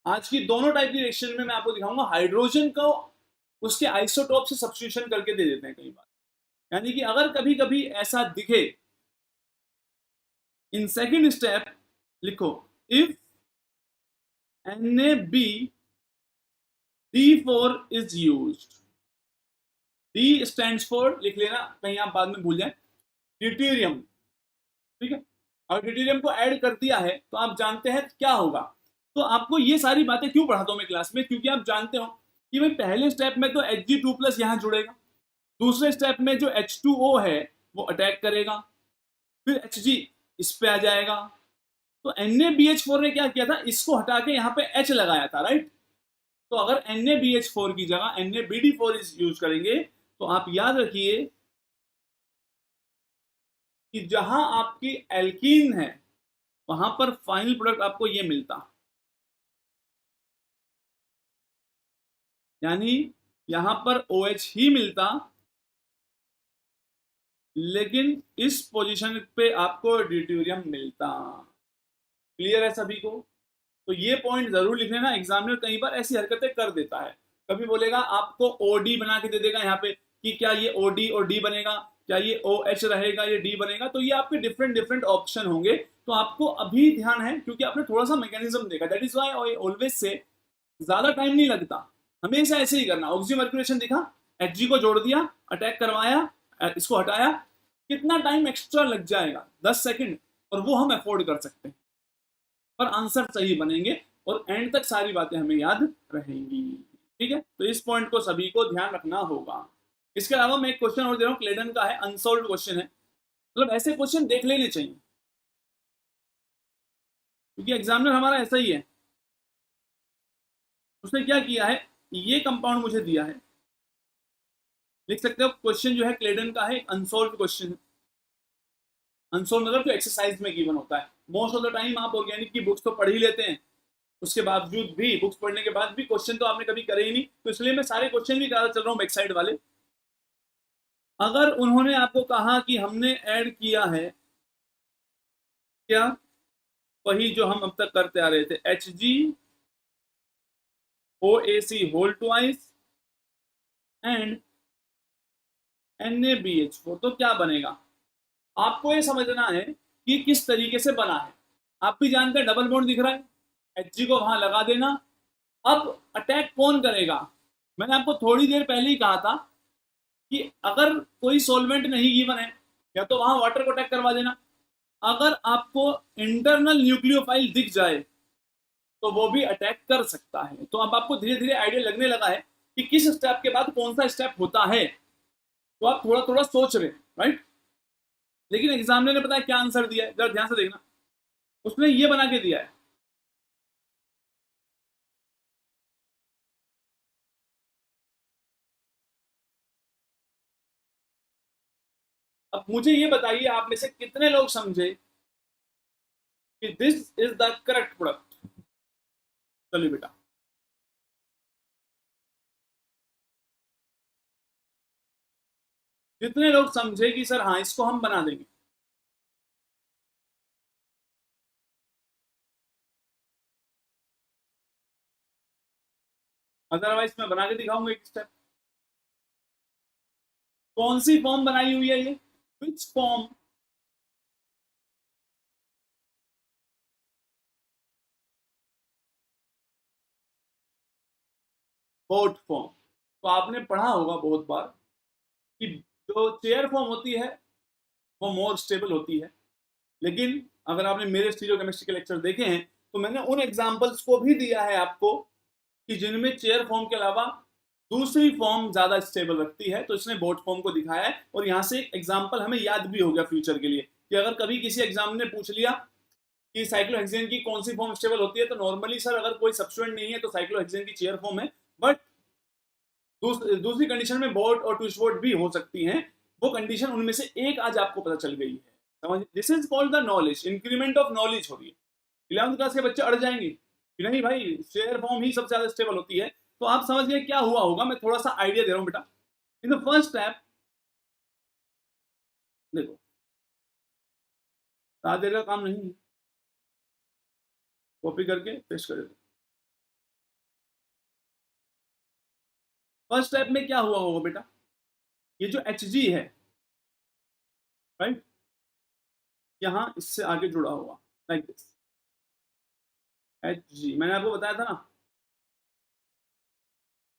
A: आज की दोनों टाइप की रिएक्शन में मैं आपको दिखाऊंगा हाइड्रोजन को उसके आइसोटोप से सब्स्टिट्यूशन करके दे देते हैं कई बार। यानी कि अगर कभी कभी ऐसा दिखे, इन सेकेंड स्टेप लिखो, if NaBD4 is used, D stands for, लिख लेना कहीं आप बाद में भूल जाए, ड्यूटेरियम। ठीक है, और ड्यूटेरियम को ऐड कर दिया है तो आप जानते हैं क्या होगा। तो आपको ये सारी बातें क्यों पढ़ाता हूं मैं क्लास में, क्योंकि आप जानते हो कि भाई पहले स्टेप में तो Hg2+ यहां जुड़ेगा, दूसरे स्टेप में जो H2O है वो अटैक करेगा, फिर Hg इस पे आ जाएगा। तो NaBH4 ने क्या किया था, इसको हटा के यहाँ पे H लगाया था, राइट। तो अगर NaBH4 की जगह NaBD4 यूज करेंगे, तो आप याद रखिए कि जहां आपकी एल्कीन है वहां पर फाइनल प्रोडक्ट आपको ये मिलता, यानी यहां पर OH ही मिलता, लेकिन इस पोजीशन पे आपको ड्यूटेरियम मिलता। क्लियर है सभी को? तो ये पॉइंट जरूर लिख लेना, एग्जामिनर कई बार ऐसी हरकतें कर देता है। कभी बोलेगा आपको OD बना के दे देगा यहाँ पे कि क्या ये OD और D बनेगा, क्या ये OH रहेगा, ये D बनेगा, तो ये आपके डिफरेंट डिफरेंट ऑप्शन होंगे। तो आपको अभी ध्यान है क्योंकि आपने थोड़ा सा मैकेनिज्म देखा, that is why always say ज्यादा टाइम नहीं लगता, हमेशा ऐसे ही करना। ऑक्सीमर्कुलेशन दिखा, Hg को जोड़ दिया, अटैक करवाया, इसको हटाया, कितना टाइम एक्स्ट्रा लग जाएगा, 10 सेकंड, और वो हम अफोर्ड कर सकते हैं, पर आंसर सही बनेंगे और एंड तक सारी बातें हमें याद रहेंगी। ठीक है, तो इस पॉइंट को सभी को ध्यान रखना होगा। इसके अलावा मैं एक क्वेश्चन और दे रहा हूं, क्लेडन का है, अनसॉल्व क्वेश्चन है, मतलब ऐसे क्वेश्चन देख लेने चाहिए क्योंकि एग्जामिनर हमारा ऐसा ही है। उसने क्या किया है, ये कंपाउंड मुझे दिया है, लिख सकते हो क्वेश्चन जो है क्लेडन का है, अनसॉल्व क्वेश्चन। अनसॉल्व मतलब जो एक्सरसाइज में गिवन होता है। मोस्ट ऑफ द टाइम आप ऑर्गेनिक की बुक्स तो पढ़ ही लेते हैं, उसके बावजूद भी, बुक्स पढ़ने के बाद भी क्वेश्चन तो आपने कभी करे ही नहीं, तो इसलिए मैं सारे क्वेश्चन भी कराता चल रहा हूँ बैक साइड वाले। अगर उन्होंने आपको कहा कि हमने ऐड किया है क्या, वही जो हम अब तक करते आ रहे थे, HgOAC whole twice and NaBH4, तो क्या बनेगा। आपको ये समझना है कि किस तरीके से बना है। आप भी जानते हैं डबल बॉन्ड दिख रहा है, Hg को वहां लगा देना। अब अटैक कौन करेगा, मैंने आपको थोड़ी देर पहले ही कहा था कि अगर कोई सॉल्वेंट नहीं गिवन है, या तो वहां वाटर को अटैक करवा देना। अगर आपको इंटरनल न्यूक्लियोफाइल दिख जाए तो वो भी अटैक कर सकता है। तो अब आपको धीरे धीरे आइडिया लगने लगा है कि किस स्टेप के बाद कौन सा स्टेप होता है, तो आप थोड़ा थोड़ा सोच रहे, राइट। लेकिन एग्जामिनर ने पता है क्या आंसर दिया है, जरा ध्यान से देखना, उसने ये बना के दिया है, अब मुझे ये बताइए आप में से कितने लोग समझे कि this is the correct product. चलिए बेटा, कितने लोग समझे कि सर हाँ इसको हम बना देंगे। अदरवाइज मैं बना के दिखाऊंगा एक स्टेप। कौन सी फॉर्म बनाई हुई है ये, विच फॉर्म, बोट फॉर्म। तो आपने पढ़ा होगा बहुत बार कि जो चेयर फॉर्म होती है वो मोर स्टेबल होती है, लेकिन अगर आपने मेरे स्टीरियोकेमिस्ट्री के लेक्चर देखे हैं तो मैंने उन एग्जाम्पल्स को भी दिया है आपको कि जिनमें चेयर फॉर्म के अलावा दूसरी फॉर्म ज्यादा स्टेबल रखती है, तो इसने बोट फॉर्म को दिखाया है। और यहाँ से एग्जाम्पल हमें याद भी हो गया फ्यूचर के लिए कि अगर कभी किसी एग्जाम ने पूछ लिया कि साइक्लोहेक्सेन की कौन सी फॉर्म स्टेबल होती है, तो नॉर्मली सर अगर कोई सब्स्टिट्यूएंट नहीं है तो साइक्लोहेक्सेन की चेयर फॉर्म है, बट दूसरी कंडीशन में बोट और ट्विस्ट बोट भी हो सकती हैं। वो कंडीशन उनमें से एक आज आपको पता चल गई है, समझ। This is called the knowledge, increment of knowledge हो रही है। 11वीं क्लास के बच्चे अड़ जाएंगे कि नहीं भाई चेयर फॉर्म ही सबसे ज्यादा स्टेबल होती है, तो आप समझ गए क्या हुआ होगा। मैं थोड़ा सा आइडिया दे रहा हूं बेटा। इन द फर्स्ट स्टेप देखो, ज्यादा देर का काम नहीं है, कॉपी करके पेस्ट कर देते। फर्स्ट स्टेप में क्या हुआ होगा बेटा, ये जो Hg है, राइट, यहां इससे आगे जुड़ा हुआ लाइक दिस Hg, मैंने आपको बताया था ना।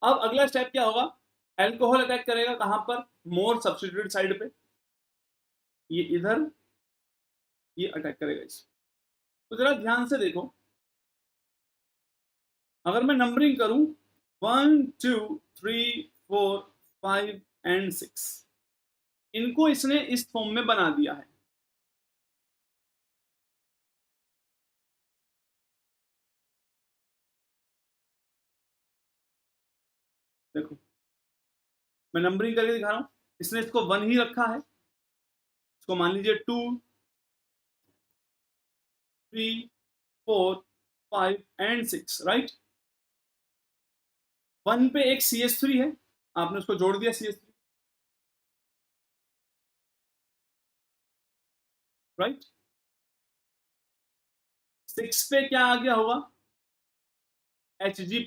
A: अब अगला स्टेप क्या होगा, एल्कोहल अटैक करेगा कहां पर, मोर सब्स्टिट्यूटेड साइड पे, ये इधर, ये अटैक करेगा इस। तो जरा ध्यान से देखो, अगर मैं नंबरिंग करूं 1 2 3 4 5 एंड 6, इनको इसने इस फॉर्म में बना दिया है। देखो मैं नंबरिंग करके दिखा रहा हूं, इसने इसको 1 ही रखा है, इसको मान लीजिए 2 3 4 5 एंड 6, राइट। 1 पे एक CH3 है, आपने उसको जोड़ दिया CH3, राइट। 6 पे क्या आ गया होगा, Hg+।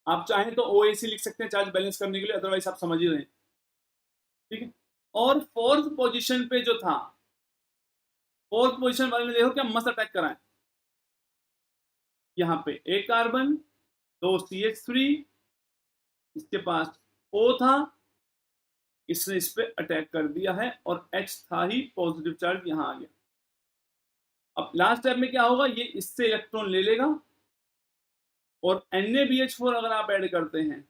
A: आप चाहें तो OAC लिख सकते हैं चार्ज बैलेंस करने के लिए, अदरवाइज आप समझ ही रहे हैं, ठीक है। और फोर्थ पोजीशन पे जो था, फोर्थ पोजीशन वाले ने देखो क्या मस्त अटैक करा है, यहाँ पे एक कार्बन, 2 CH3, इसके पास O था, इसने इस पे अटैक कर दिया है, और H था ही पॉजिटिव चार्ज यहां आ गया। अब लास्ट स्टेप में क्या होगा, ये इससे इलेक्ट्रॉन ले लेगा, और NaBH4 अगर आप ऐड करते हैं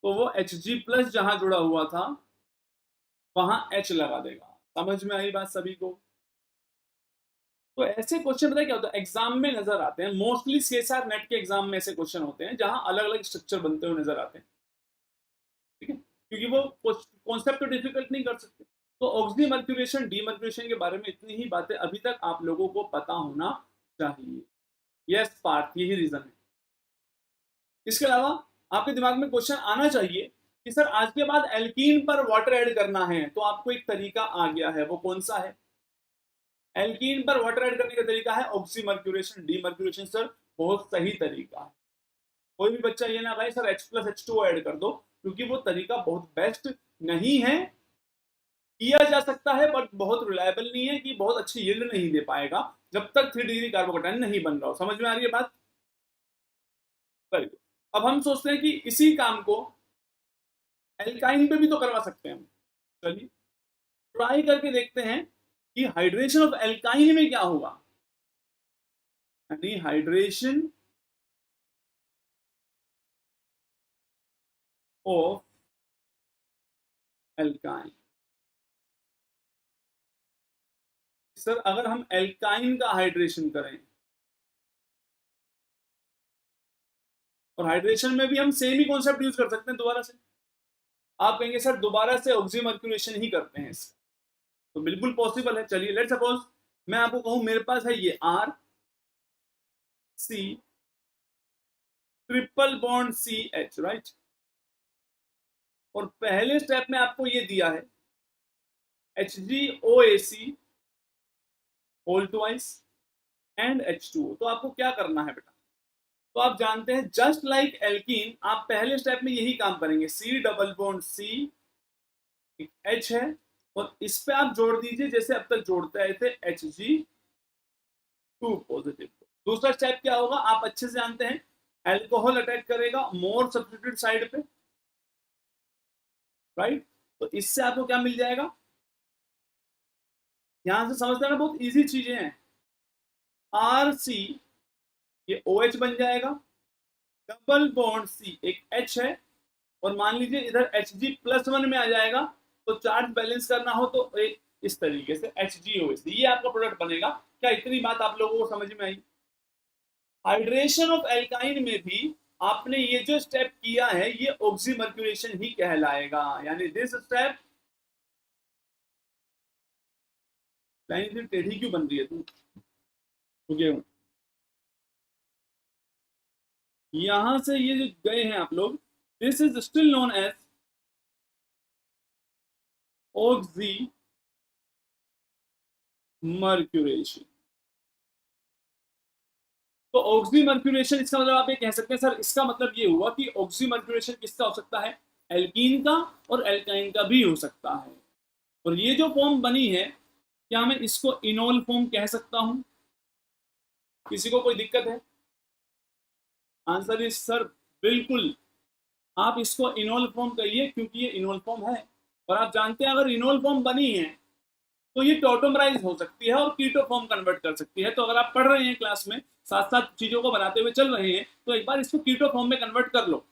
A: तो वो Hg+ जहां जुड़ा हुआ था वहां H लगा देगा। समझ में आई बात सभी को। तो ऐसे क्वेश्चन पता है क्या होता है, एग्जाम में नजर आते हैं, मोस्टली CSR नेट के एग्जाम में ऐसे क्वेश्चन होते हैं जहां अलग अलग स्ट्रक्चर बनते हुए नजर आते हैं, ठीक है, क्योंकि वो कॉन्सेप्ट तो डिफिकल्ट नहीं कर सकते। तो ऑक्सीमर्क्यूरेशन डीमर्क्यूरेशन के बारे में इतनी ही बातें अभी तक आप लोगों को पता होना चाहिए। यस पार्थ, यही रीजन है। इसके अलावा आपके दिमाग में क्वेश्चन आना चाहिए कि सर आज के बाद एल्कीन पर वाटर ऐड करना है, तो आपको एक तरीका आ गया है, वो कौन सा है। एल्कीन पर वाटर ऐड करने का तरीका है ऑक्सीमर्क्यूरेशन डीमर्क्यूरेशन। सर बहुत सही तरीका है, कोई भी बच्चा ये ना भाई सर H+H2O ऐड कर दो, क्योंकि वो तरीका बहुत बेस्ट नहीं है। किया जा सकता है बट बहुत रिलायबल नहीं है, कि बहुत अच्छी यील्ड नहीं दे पाएगा जब तक 3 डिग्री कार्बोकेटायन नहीं बन रहा हो। समझ में आ रही है बात। अब हम सोचते हैं कि इसी काम को एल्काइन पे भी तो करवा सकते हैं हम। चलिए ट्राई करके देखते हैं कि हाइड्रेशन ऑफ एल्काइन में क्या होगा, यानी हाइड्रेशन ऑफ एल्काइन। सर अगर हम एल्काइन का हाइड्रेशन करें, और हाइड्रेशन में भी हम सेम ही कॉन्सेप्ट यूज कर सकते हैं दोबारा से। आप कहेंगे सर दोबारा से ऑक्सीमर्क्यूरेशन ही करते हैं इसका, तो बिल्कुल पॉसिबल है। चलिए लेट्स सपोज मैं आपको कहूं मेरे पास है ये RC triple bond CH, right, और पहले स्टेप में आपको ये दिया है HgOAC whole twice and H2O। तो आपको क्या करना है बेटा, तो आप जानते हैं जस्ट लाइक एल्कीन, आप पहले स्टेप में यही काम करेंगे, C double bond C H है, और इस पे आप जोड़ दीजिए जैसे अब तक जोड़ते आए थे Hg2 पॉजिटिव। दूसरा स्टेप क्या होगा, आप अच्छे से जानते हैं, एल्कोहल अटैक करेगा मोर सब्स्टिट्यूटेड साइड पे, राइट। तो इससे आपको क्या मिल जाएगा, ध्यान से समझ लेना, बहुत इजी चीजें हैं। आर सी, ये ओ एच बन जाएगा, डबल बॉन्ड सी एक एच है, और मान लीजिए इधर एच जी प्लस वन में आ जाएगा, तो चार्ज बैलेंस करना हो तो एक इस तरीके से एच जी ओ एस, ये आपका प्रोडक्ट बनेगा। क्या इतनी बात आप लोगों को समझ में आई? हाइड्रेशन ऑफ एल्काइन में भी आपने ये जो स्टेप किया है ये ऑक्सीमर्क्यूरेशन ही कहलाएगा, यानी दिस स्टेप। टेढ़ी क्यों बन रही है तू? ओके, यहां से ये जो गए हैं आप लोग, this is still known as oxymercuration. तो ऑक्सीमर्क्यूरेशन, इसका मतलब आप ये कह सकते हैं सर, इसका मतलब ये हुआ कि ऑक्सीमर्क्यूरेशन किसका हो सकता है? एल्कीन का और एल्काइन का भी हो सकता है। और ये जो फॉर्म बनी है, क्या मैं इसको इनोल फॉर्म कह सकता हूं? किसी को कोई दिक्कत है? आंसर इज सर बिल्कुल, आप इसको इनोल फॉर्म कहिए, क्योंकि ये इनोल फॉर्म है। और आप जानते हैं अगर इनोल फॉर्म बनी है तो ये टॉटोमराइज हो सकती है और कीटो फॉर्म कन्वर्ट कर सकती है। तो अगर आप पढ़ रहे हैं क्लास में, साथ साथ चीजों को बनाते हुए चल रहे हैं, तो एक बार इसको कीटो फॉर्म में कन्वर्ट कर लो।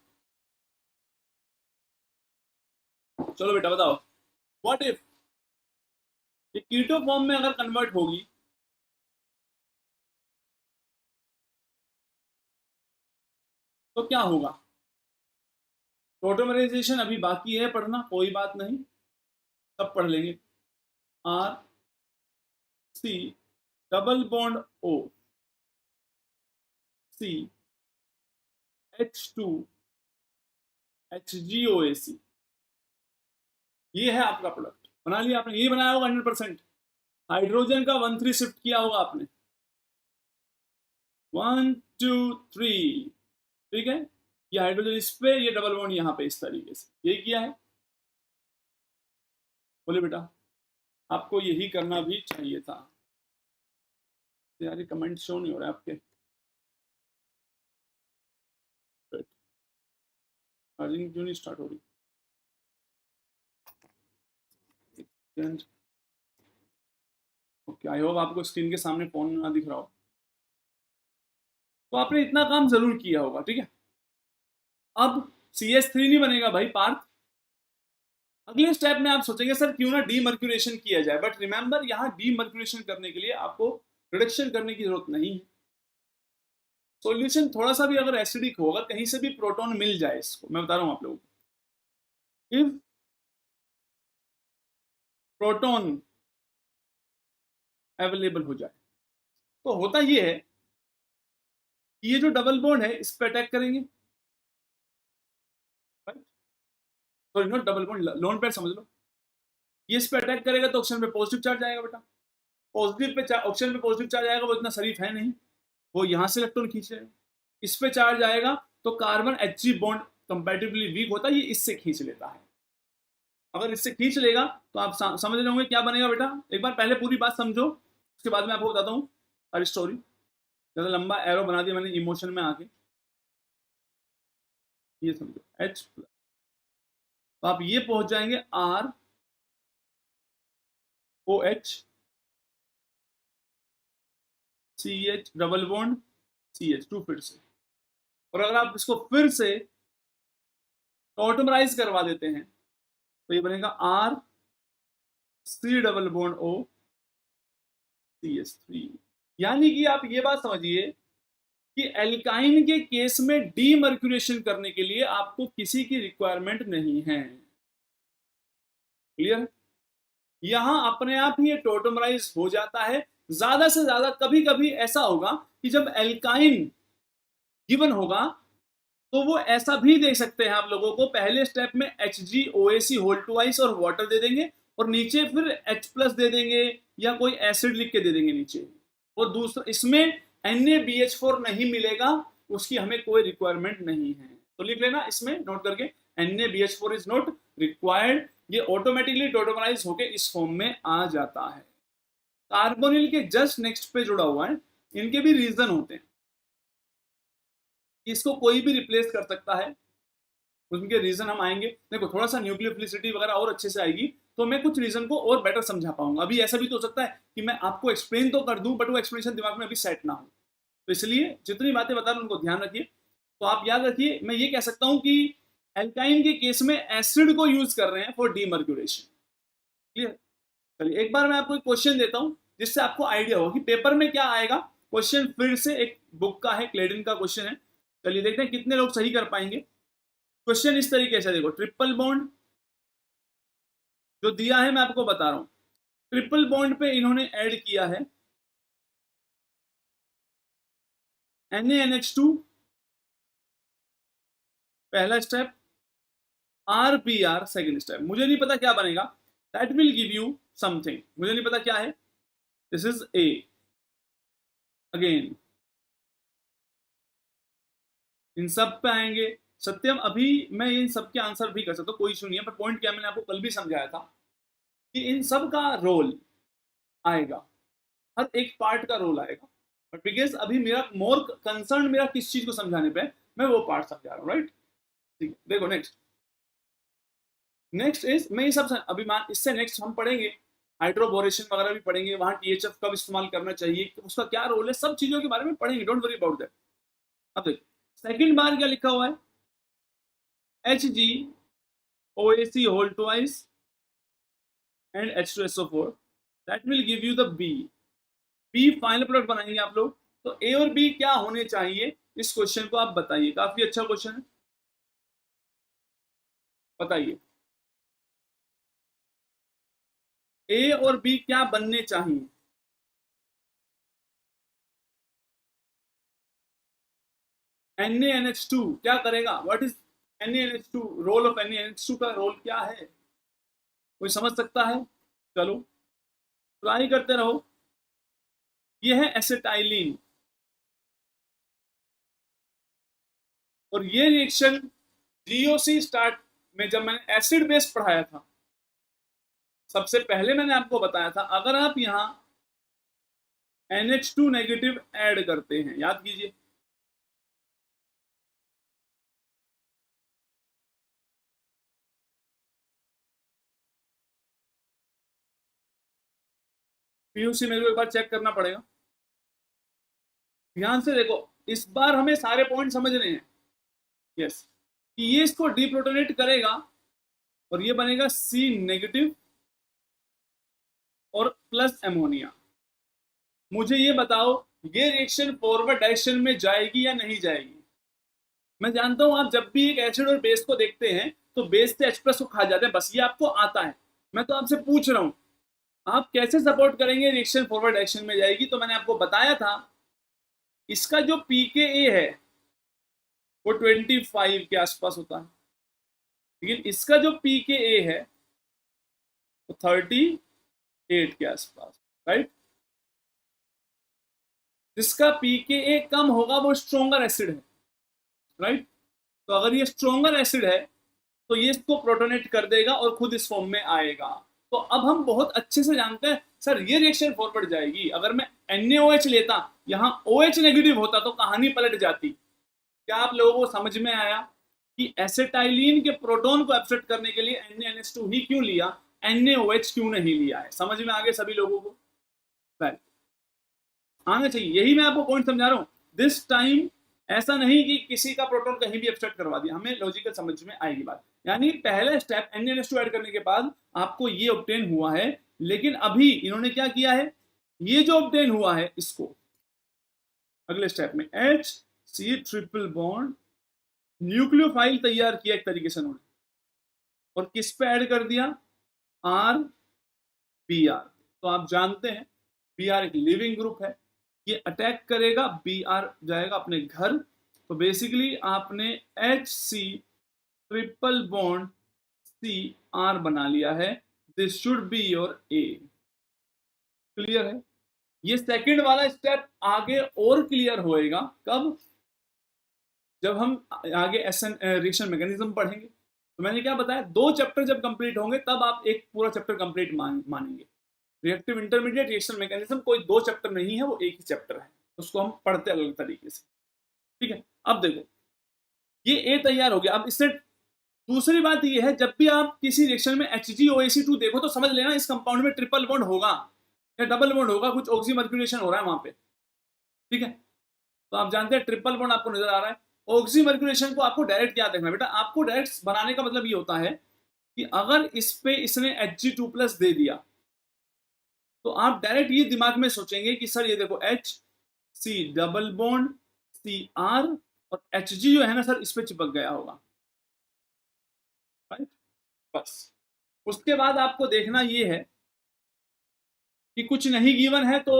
A: चलो बेटा बताओ, व्हाट इफ ये कीटो फॉर्म में अगर कन्वर्ट होगी तो क्या होगा? टोटोमराइजेशन अभी बाकी है पढ़ना, कोई बात नहीं, तब पढ़ लेंगे। R C double bond O C H2 HgOAC, ये है आपका प्रोडक्ट। बना लिया आपने, ये बनाया होगा 100%। हाइड्रोजन का 1 3 शिफ्ट किया होगा आपने, 1 2 3, ठीक है। ये हाइड्रोजन इस पे, ये डबल बॉन्ड यहाँ पे, इस तरीके से ये किया है। बोले बेटा आपको यही करना भी चाहिए था। यार ये कमेंट शो नहीं हो रहा है आपके, चार्जिंग क्यों नहीं स्टार्ट हो रही? ओके, आई होप आपको स्क्रीन के सामने फोन ना दिख रहा हो। तो आपने इतना काम जरूर किया होगा, ठीक है। अब CH3 नहीं बनेगा भाई पार्थ। अगले स्टेप में आप सोचेंगे सर क्यों ना डीमर्क्यूरेशन किया जाए, बट रिमेंबर यहाँ डीमर्क्यूरेशन करने के लिए आपको रिडक्शन करने की जरूरत नहीं है। सॉल्यूशन थोड़ा सा भी अगर एसिडिक हो, अगर कहीं से भी प्रोटॉन मिल जाए, इसको मैं बता रहा हूं आप लोगों को, इफ प्रोटॉन अवेलेबल हो जाए तो होता ये है कि ये जो डबल बॉन्ड है इस पर अटैक करेंगे, sorry not double bond, lone pair समझ लो। ये इस पर अटैक करेगा तो ऑक्सीजन पे पॉजिटिव चार्ज आएगा बेटा, पॉजिटिव पे ऑक्सीजन पे पॉजिटिव चार्ज आएगा, वो इतना शरीफ है नहीं, वो यहां से इलेक्ट्रॉन खींच लेगा। इस पे चार्ज आएगा तो carbon Hg bond comparatively weak होता है, ये इससे खींच लेता है। अगर इससे खींच लेगा तो आप समझ रहे होंगे क्या बनेगा बेटा। एक बार पहले पूरी बात समझो, उसके बाद मैं आपको बताता हूँ सारी स्टोरी। ज्यादा लंबा एरो बना दिया मैंने इमोशन में आके, ये समझो H प्लस, तो आप ये पहुंच जाएंगे R OH CH double bond CH2 फिर से। और अगर आप इसको फिर से ऑटोमराइज करवा देते हैं तो ये बनेगा R C double bond O CH3। यानी कि आप ये बात समझिए कि एल्काइन के केस में डीमर्क्यूरेशन करने के लिए आपको किसी की रिक्वायरमेंट नहीं है। क्लियर? यहां अपने आप ही ये टोटोमराइज हो जाता है। ज्यादा से ज्यादा कभी कभी ऐसा होगा कि जब एल्काइन गिवन होगा तो वो ऐसा भी दे सकते हैं आप लोगों को, पहले स्टेप में HgOAC होल ट्वाइस और वाटर दे देंगे, और नीचे फिर H प्लस दे देंगे या कोई एसिड लिख के दे देंगे नीचे। और दूसरा इसमें NaBH4 नहीं मिलेगा, उसकी हमें कोई रिक्वायरमेंट नहीं है। तो लिख लेना इसमें नोट करके, NaBH4 इज नॉट रिक्वायर्ड। ये ऑटोमेटिकली टोटोमराइज होके इस फॉर्म में आ जाता है। कार्बोनिल के जस्ट नेक्स्ट पे जुड़ा हुआ है, इनके भी रीजन होते हैं, इसको कोई भी रिप्लेस कर सकता है, उनके रीजन हम आएंगे। देखो थोड़ा सा न्यूक्लियोफिलिसिटी वगैरह और अच्छे से आएगी तो मैं कुछ रीजन को और बेटर समझा पाऊंगा। अभी ऐसा भी तो हो सकता है कि मैं आपको एक्सप्लेन तो कर दूं बट वो एक्सप्लेनेशन दिमाग में अभी सेट ना हो। तो इसलिए जितनी बातें बता रहा हूं उनको ध्यान रखिए। तो आप याद रखिए, मैं ये कह सकता हूं कि एल्काइन के केस में एसिड को यूज कर रहे हैं फॉर डीमर्क्यूरेशन। क्लियर? चलिए एक बार मैं आपको एक क्वेश्चन देता हूं जिससे आपको आइडिया हो कि पेपर में क्या आएगा। क्वेश्चन फिर से एक बुक का है, क्लेडन का क्वेश्चन है। चलिए देखते हैं कितने लोग सही कर पाएंगे। क्वेश्चन इस तरीके से देखो, ट्रिपल बॉन्ड जो दिया है मैं आपको बता रहा हूं। ट्रिपल बॉन्ड पे इन्होंने ऐड किया है NaNH2 पहला स्टेप, RBr सेकेंड स्टेप। मुझे नहीं पता क्या बनेगा, that will give you something, मुझे नहीं पता क्या है। दिस इज A अगेन, इन सब पे आएंगे। सत्यम अभी मैं इन सब के आंसर भी कर सकता हूँ, कोई इशू नहीं है, पर पॉइंट क्या मैंने आपको कल भी समझाया था कि इन सब का रोल आएगा, हर एक पार्ट का रोल आएगा। बट बिकॉज अभी मेरा मोर कंसर्न मेरा किस चीज को समझाने पे, मैं वो पार्ट समझा रहा हूँ, राइट? ठीक है, देखो नेक्स्ट। नेक्स्ट इज, मैं ये सब अभी इससे नेक्स्ट हम पढ़ेंगे हाइड्रोबोरेशन वगैरह भी पढ़ेंगे, वहां THF कब इस्तेमाल करना चाहिए, उसका क्या रोल है, सब चीजों के बारे में पढ़ेंगे, डोंट वरी अबाउट दैट। अब देखो सेकंड बार क्या लिखा हुआ है, HgOAc whole twice and H2SO4, that will give you the be final product बनाएंगे आप लोग। तो ए और बी क्या होने चाहिए, इस क्वेश्चन को आप बताइए। काफी अच्छा क्वेश्चन है, बताइए ए और बी क्या बनने चाहिए। NaNH2 क्या करेगा, what is NaNH2, role of NaNH2 का रोल क्या है, कोई समझ सकता है? चलो ट्राई करते रहो। ये है एसिटाइलिन, और ये रिएक्शन GOC स्टार्ट में जब मैंने एसिड बेस पढ़ाया था, सबसे पहले मैंने आपको बताया था अगर आप यहां NH2 नेगेटिव ऐड करते हैं, याद कीजिए, PUC मेरे को एक बार चेक करना पड़ेगा, ध्यान से देखो, इस बार हमें सारे पॉइंट समझने हैं। यस, कि ये इसको डीप्रोटोनेट करेगा और ये बनेगा C नेगेटिव और प्लस एमोनिया। मुझे ये बताओ ये रिएक्शन फॉरवर्ड डायरेक्शन में जाएगी या नहीं जाएगी? मैं जानता हूं आप जब भी एक एसिड और बेस को देखते हैं तो बेस से H+ को खा जाते हैं, बस ये आपको आता है। मैं तो आपसे पूछ रहा हूं आप कैसे सपोर्ट करेंगे रिएक्शन फॉरवर्ड डायरेक्शन में जाएगी। तो मैंने आपको बताया था इसका जो pKa है वो 25 के आसपास होता है, लेकिन इसका जो pKa है वो 38 के आसपास, राइट? जिसका pKa कम होगा वो स्ट्रोंगर एसिड है, राइट? तो अगर ये स्ट्रोंगर एसिड है तो ये इसको प्रोटोनेट कर देगा और खुद इस फॉर्म में आएगा। तो अब हम बहुत अच्छे से जानते हैं सर ये रिएक्शन फॉरवर्ड जाएगी। अगर मैं NaOH लेता, यहाँ OH नेगेटिव होता तो कहानी पलट जाती। क्या आप लोगों को समझ में आया कि एसिटाइलिन के प्रोटॉन को एब्सट्रैक्ट करने के लिए NaNH2 ही क्यों लिया, NaOH क्यों नहीं लिया है? समझ में आ गए सभी लोगों को? आना चाहिए, यही मैं आपको पॉइंट समझा रहा हूं। दिस टाइम ऐसा नहीं कि किसी का प्रोटॉन कहीं भी एब्स्ट्रैक्ट करवा दिया, हमें लॉजिकल समझ में आएगी बात। यानी पहला स्टेप NaNH2 ऐड करने के बाद आपको ये ऑब्टेन हुआ है, लेकिन अभी इन्होंने क्या किया है, ये जो ऑब्टेन हुआ है इसको अगले स्टेप में HC ट्रिपल बॉन्ड न्यूक्लियोफाइल तैयार किया एक तरीके से उन्होंने, और किस पे ऐड कर दिया, RBr। तो आप जानते हैं Br एक लिविंग ग्रुप है, ये अटैक करेगा, Br जाएगा अपने घर। तो बेसिकली आपने HC ट्रिपल बॉन्ड CR बना लिया है, this should be your A। Clear है? ये सेकंड वाला स्टेप आगे और क्लियर होएगा कब, जब हम आगे रिएक्शन मैकेनिज्म पढ़ेंगे। तो मैंने क्या बताया, 2 चैप्टर जब कंप्लीट होंगे तब आप एक पूरा चैप्टर कंप्लीट मानेंगे। रिएक्टिव इंटरमीडिएट रिएक्शन मैकेनिज्म कोई 2 चैप्टर नहीं है, वो एक ही चैप्टर है, उसको हम पढ़ते अलग तरीके से। ठीक है, अब देखो ये ए तैयार हो गया। अब इससे दूसरी बात ये है, जब भी आप किसी रिएक्शन में HgOAc2 देखो तो समझ लेना इस कंपाउंड में ट्रिपल बॉन्ड होगा या डबल बॉन्ड होगा, कुछ ऑक्सीमर्क्यूरेशन हो रहा है वहां पे, ठीक है। तो आप जानते हैं ट्रिपल बॉन्ड आपको नजर आ रहा है। ऑक्सीमर्क्यूरेशन को आपको डायरेक्ट क्या देखना है बेटा, आपको डायरेक्ट बनाने का मतलब ये होता है कि अगर इस पे इसने Hg2+ दे दिया तो आप डायरेक्ट ये दिमाग में सोचेंगे कि सर ये देखो HC डबल बॉन्ड Cr और Hg जो है ना सर इस पे चिपक गया होगा, राइट। बस उसके बाद आपको देखना ये है कि कुछ नहीं गिवन है तो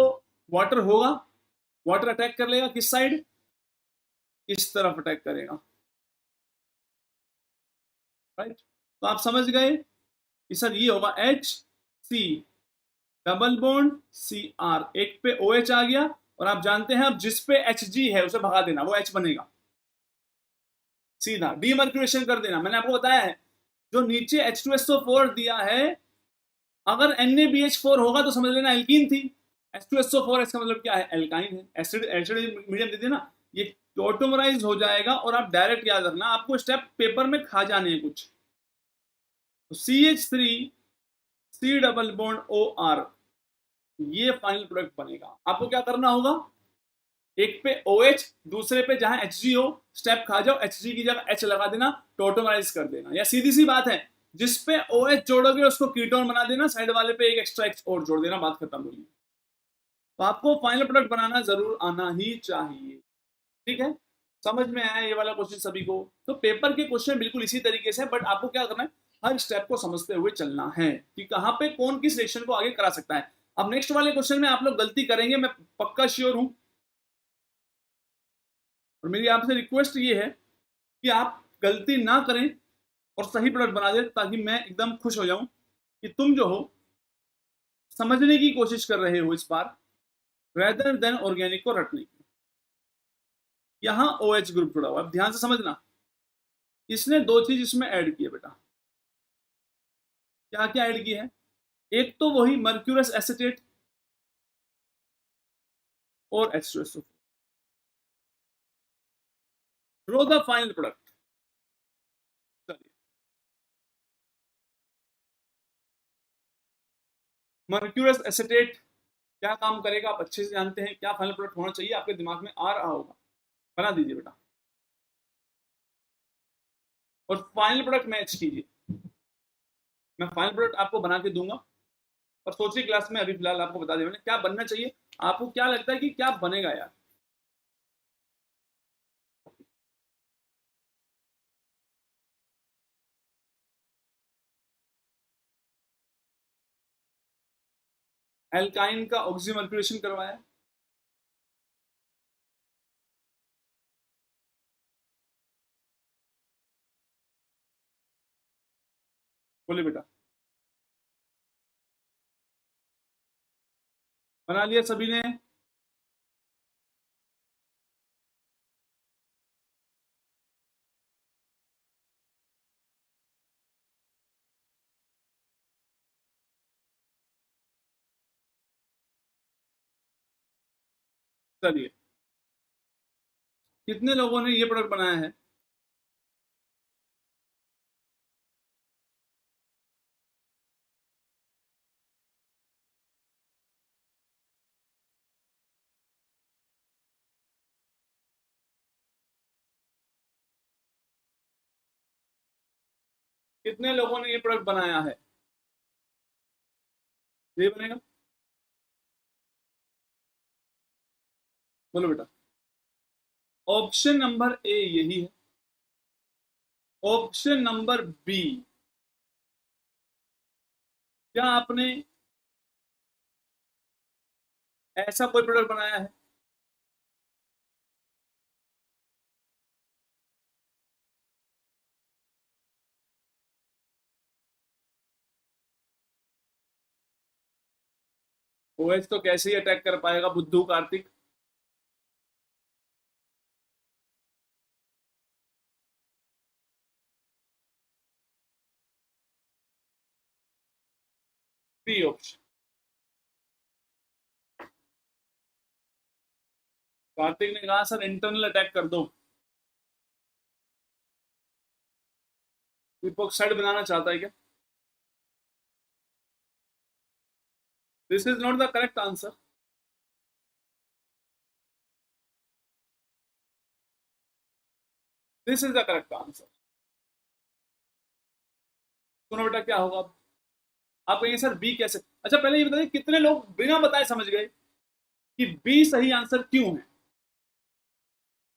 A: वाटर होगा, वाटर अटैक कर लेगा किस साइड, इस तरफ अटैक करेगा, राइट। तो आप समझ गए कि सर ये होगा HC डबल बॉन्ड Cr, एक पे OH आ गया और आप जानते हैं अब जिस पे Hg है उसे भगा देना, वो H बनेगा, सीधा डीमर्क्यूरेशन कर देना। मैंने आपको बताया है जो नीचे H2SO4 दिया है, अगर NaBH4 होगा तो समझ लेना एल्कीन थी, H2SO4 इसका मतलब क्या है, एल्काइन है, एसिड एसिड मीडियम दे देना, ये ऑटोमराइज हो जाएगा और आप डायरेक्ट याद रखना, आपको स्टेप पेपर में खा जाने हैं कुछ। तो CH3 C double bond OR, ये फाइनल प्रोडक्ट बनेगा। आपको क्या करना होगा, एक पे OH दूसरे पे जहां Hg हो स्टेप खा जाओ, Hg की जगह H लगा देना, टोटोमराइज कर देना, या सीधी सी बात है जिस पे OH जोड़ोगे उसको कीटोन बना देना, साइड वाले पे एक एक्स्ट्रा H और जोड़ देना, बात खत्म होगी। तो आपको फाइनल प्रोडक्ट बनाना जरूर आना ही चाहिए, ठीक है। समझ में आया ये वाला क्वेश्चन सभी को? तो पेपर के क्वेश्चन बिल्कुल इसी तरीके से, बट आपको क्या करना है, हर स्टेप को समझते हुए चलना है कि कहां पे कौन किस सेक्शन को आगे करा सकता है। अब नेक्स्ट वाले क्वेश्चन में आप लोग गलती करेंगे, मैं पक्का श्योर हूं, और मेरी आपसे रिक्वेस्ट ये है कि आप गलती ना करें और सही प्रोडक्ट बना दें, ताकि मैं एकदम खुश हो जाऊं कि तुम जो हो समझने की कोशिश कर रहे हो इस बार, रेदर देन ऑर्गेनिक को रटने की। यहां OH ग्रुप जुड़ा हुआ है, ध्यान से समझना। इसने दो चीज इसमें ऐड की है बेटा, क्या क्या ऐड की है, एक तो वही मर्क्यूरस एसिटेट और H2SO4। Draw the final product. चलिए, मर्क्यूरस एसिटेट क्या काम करेगा आप अच्छे से जानते हैं, क्या फाइनल प्रोडक्ट होना चाहिए आपके दिमाग में आ रहा होगा, बना दीजिए बेटा और फाइनल प्रोडक्ट मैच कीजिए। मैं फाइनल प्रोडक्ट आपको बना के दूंगा और सोचिए क्लास में अभी फिलहाल आपको बता दें क्या बनना चाहिए, आपको क्या लगता है कि क्या बनेगा यार। एल्काइन का ऑक्सीमर्क्यूरेशन करवाया, बोले बेटा, बना लिया सभी ने? चलिए, कितने लोगों ने ये प्रोडक्ट बनाया है? कितने लोगों ने ये प्रोडक्ट बनाया है? ये बनेगा, बोलो बेटा। ऑप्शन नंबर ए यही है, ऑप्शन नंबर बी, क्या आपने ऐसा कोई प्रोडक्ट बनाया है? OH तो कैसे ही अटैक कर पाएगा बुद्धू कार्तिक? B option. कार्तिक ने कहा सर इंटरनल अटैक कर दो, इपोक्साइड बनाना चाहता है क्या? This is not the correct answer. This is the correct answer. सुनो बेटा क्या होगा अब। आप कहेंगे सर बी कैसे? अच्छा पहले ये बताइए कितने लोग बिना बताए समझ गए कि बी सही आंसर क्यों है?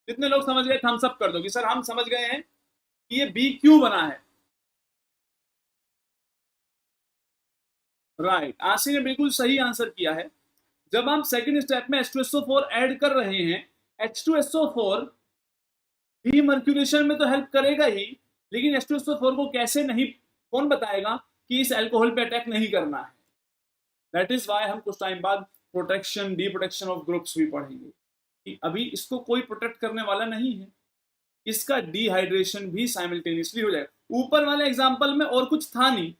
A: कितने लोग समझ गए? थम्स अप कर दो कि सर हम समझ गए हैं कि ये बी क्यों बना है। राइट, आशी ने बिल्कुल सही आंसर किया है। जब हम सेकंड स्टेप में H2SO4 ऐड कर रहे हैं, H2SO4 भी मर्क्यूरेशन में तो हेल्प करेगा ही, लेकिन H2SO4 को कैसे नहीं, कौन बताएगा कि इस अल्कोहल पे अटैक नहीं करना है। दैट इज वाई हम कुछ टाइम बाद protection D protection of groups भी पढ़ेंगे कि अभी इसको कोई प्रोटेक्ट करने वाला नहीं है, इसका डिहाइड्रेशन भी साइमल्टेनियसली हो जाएगा। ऊपर वाले एग्जांपल में और कुछ था नहीं,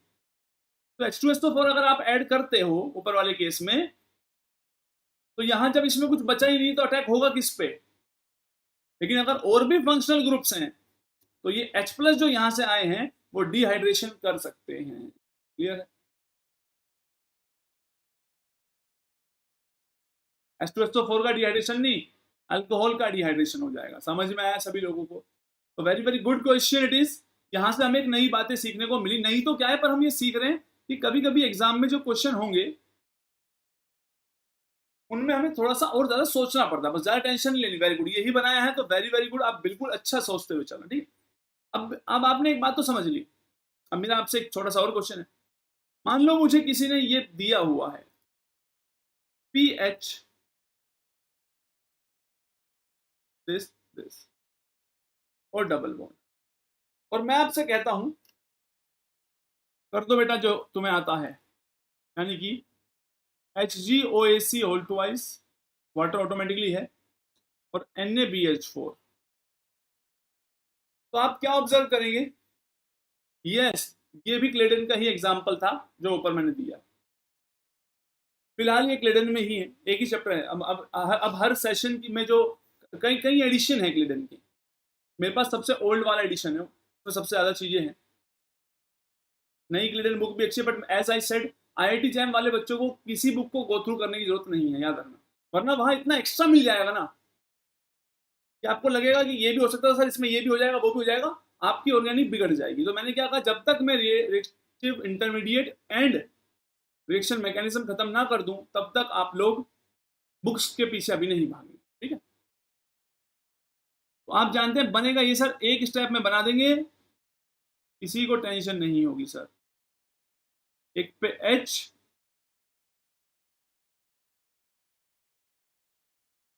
A: तो H2SO4 अगर आप ऐड करते हो ऊपर वाले केस में, तो यहां जब इसमें कुछ बचा ही नहीं तो अटैक होगा किस पे? लेकिन अगर और भी फंक्शनल ग्रुप्स हैं तो ये H प्लस जो यहां से आए हैं वो डिहाइड्रेशन कर सकते हैं। क्लियर है? H2SO4 का डिहाइड्रेशन नहीं, अल्कोहल का डिहाइड्रेशन हो जाएगा। समझ में आया सभी लोगों को? तो very very good question it is. यहां से हमें एक नई बातें सीखने को मिली, नहीं तो क्या है, पर हम ये सीख रहे हैं कि कभी कभी एग्जाम में जो क्वेश्चन होंगे उनमें हमें थोड़ा सा और ज्यादा सोचना पड़ता है, बस ज्यादा टेंशन नहीं लेनी। वेरी गुड, यही बनाया है तो वेरी वेरी गुड, आप बिल्कुल अच्छा सोचते हुए चलो। ठीक, अब आपने एक बात तो समझ ली। अब मेरा आपसे एक छोटा सा और क्वेश्चन है। मान लो मुझे किसी ने ये दिया हुआ है PH दिस दिस और डबल बॉन्ड, और मैं आपसे कहता हूं कर दो बेटा जो तुम्हें आता है, यानी कि HgOAc whole twice, water automatically है, और NaBH4। तो आप क्या ऑब्जर्व करेंगे? यस, ये भी क्लेडन का ही एग्जाम्पल था जो ऊपर मैंने दिया। फिलहाल ये क्लेडन में ही है, एक ही चैप्टर है। अब हर सेशन की में जो कई कई एडिशन है क्लेडन की, मेरे पास सबसे ओल्ड वाला एडिशन है, उसमें सबसे ज्यादा चीजें हैं। नई क्लेडन बुक भी अच्छी है, but as I said IIT JAM वाले बच्चों को किसी बुक को गो थ्रू करने की जरूरत नहीं है, याद रखना, वरना वहां इतना एक्स्ट्रा मिल जाएगा ना कि आपको लगेगा कि ये भी हो सकता है सर, इसमें ये भी हो जाएगा वो भी हो जाएगा, आपकी ऑर्गेनिक बिगड़ जाएगी। तो मैंने क्या कहा, जब तक मैं reactive intermediate and reaction mechanism खत्म ना कर दूं तब तक आप लोग बुक्स के पीछे अभी नहीं भागेंगे। ठीक है? तो आप जानते हैं बनेगा ये सर, एक स्टेप में बना देंगे, किसी को टेंशन नहीं होगी सर। एक पे H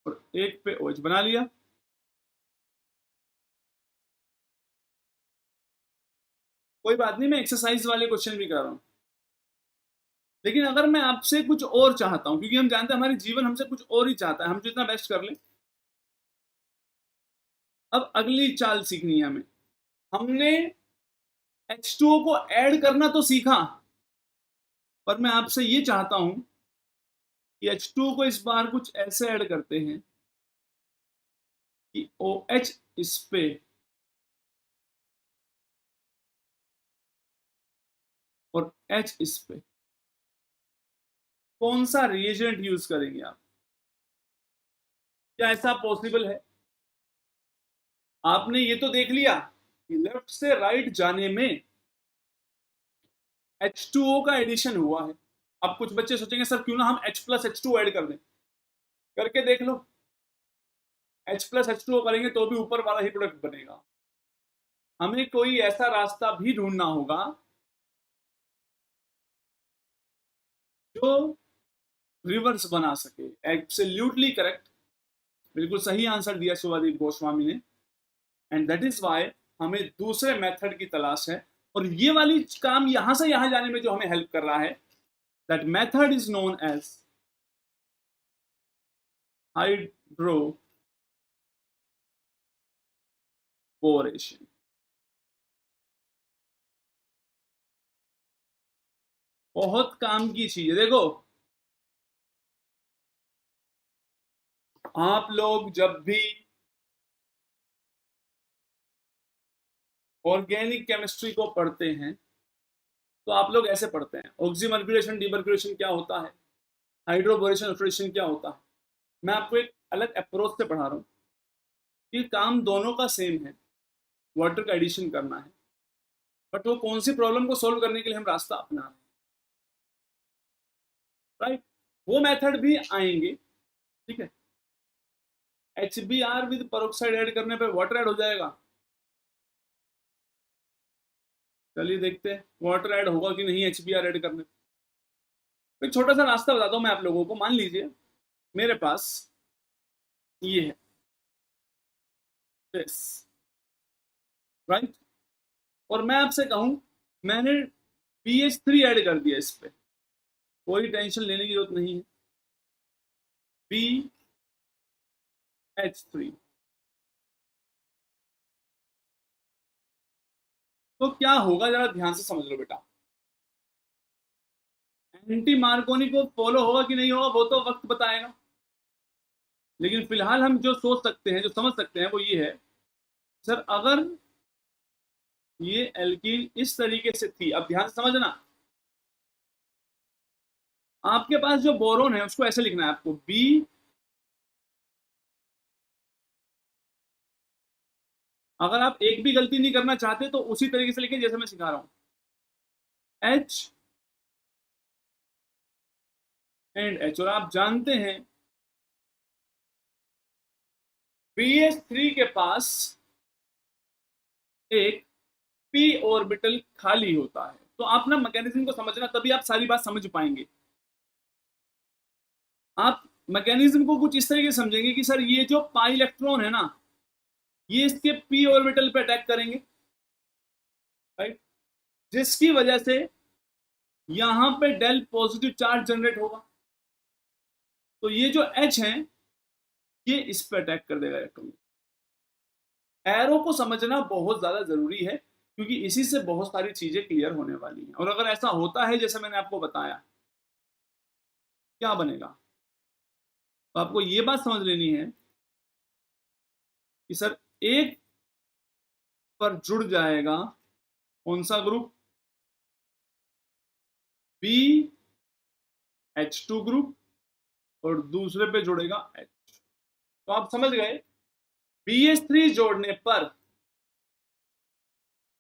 A: और एक पे OH बना लिया। कोई बात नहीं, मैं एक्सरसाइज वाले क्वेश्चन भी कर रहा हूं, लेकिन अगर मैं आपसे कुछ और चाहता हूं, क्योंकि हम जानते हैं हमारी जीवन हमसे कुछ और ही चाहता है, हम जितना बेस्ट कर लें। अब अगली चाल सीखनी है हमें। हमने H2O को ऐड करना तो सीखा, पर मैं आपसे ये चाहता हूं कि H2O को इस बार कुछ ऐसे ऐड करते हैं कि OH इस पे और H इस पे। कौन सा रिएजेंट यूज करेंगे आप? क्या ऐसा पॉसिबल है? आपने ये तो देख लिया कि लेफ्ट से राइट जाने में H2O का एडिशन हुआ है। अब कुछ बच्चे सोचेंगे सर क्यों ना हम H प्लस H2 ऐड कर दें, करके देख लो। H प्लस H2O करेंगे तो भी ऊपर वाला ही प्रोडक्ट बनेगा। हमें कोई ऐसा रास्ता भी ढूंढना होगा जो रिवर्स बना सके। एब्सोल्युटली करेक्ट, बिल्कुल सही आंसर दिया शिवादीप गोस्वामी ने। एंड दैट इज वाई हमें दूसरे मेथड की तलाश है, और ये वाली काम यहां से यहां जाने में जो हमें हेल्प कर रहा है, that method is known as hydroboration. बहुत काम की चीज है। देखो आप लोग जब भी ऑर्गेनिक केमिस्ट्री को पढ़ते हैं तो आप लोग ऐसे पढ़ते हैं, ऑक्सीमर्क्यूलेशन डीमर्क्यूलेशन क्या होता है, हाइड्रोबोरेशन ऑक्सीडेशन क्या होता है। मैं आपको एक अलग अप्रोच से पढ़ा रहा हूँ कि काम दोनों का सेम है, वाटर का एडिशन करना है, बट वो कौन सी प्रॉब्लम को सोल्व करने के लिए हम रास्ता अपना रहे हैं, राइट। वो मेथड भी आएंगे, ठीक है। HBr विद पेरोक्साइड ऐड करने पे वाटर ऐड हो जाएगा, चलिए देखते हैं वाटर ऐड होगा कि नहीं HBr ऐड करने पे। एक छोटा सा रास्ता बताता हूँ मैं आप लोगों को। मान लीजिए मेरे पास ये है दिस, राइट, और मैं आपसे कहूं मैंने BH3 ऐड कर दिया इस पे, कोई टेंशन लेने की जरूरत नहीं है। BH3 तो क्या होगा, जरा ध्यान से समझ लो बेटा। एंटी मार्कोनी को फॉलो होगा कि नहीं होगा वो तो वक्त बताएगा, लेकिन फिलहाल हम जो सोच सकते हैं, जो समझ सकते हैं वो ये है, सर अगर ये एल्कीन इस तरीके से थी, अब ध्यान से समझना, आपके पास जो बोरोन है उसको ऐसे लिखना है आपको, बी, अगर आप एक भी गलती नहीं करना चाहते तो उसी तरीके से लिखिए जैसे मैं सिखा रहा हूं, H एंड H। और आप जानते हैं BH3 के पास एक p ऑर्बिटल खाली होता है, तो आप ना मैकेनिज्म को समझना, तभी आप सारी बात समझ पाएंगे। आप मैकेनिज्म को कुछ इस तरीके से समझेंगे कि सर ये जो पाई इलेक्ट्रॉन है ना, ये इसके p ऑर्बिटल पे अटैक करेंगे, राइट, जिसकी वजह से यहां पे डेल पॉजिटिव चार्ज जनरेट होगा। तो ये जो H है ये इस पे अटैक कर देगा इलेक्ट्रॉन। एरो को समझना बहुत ज्यादा जरूरी है, क्योंकि इसी से बहुत सारी चीजें क्लियर होने वाली हैं। और अगर ऐसा होता है जैसे मैंने आपको बताया, क्या बनेगा, तो आपको ये बात समझ लेनी है कि सर एक पर जुड़ जाएगा कौन सा ग्रुप, BH2 ग्रुप, और दूसरे पे जुड़ेगा H। तो आप समझ गए, BH3 जोड़ने पर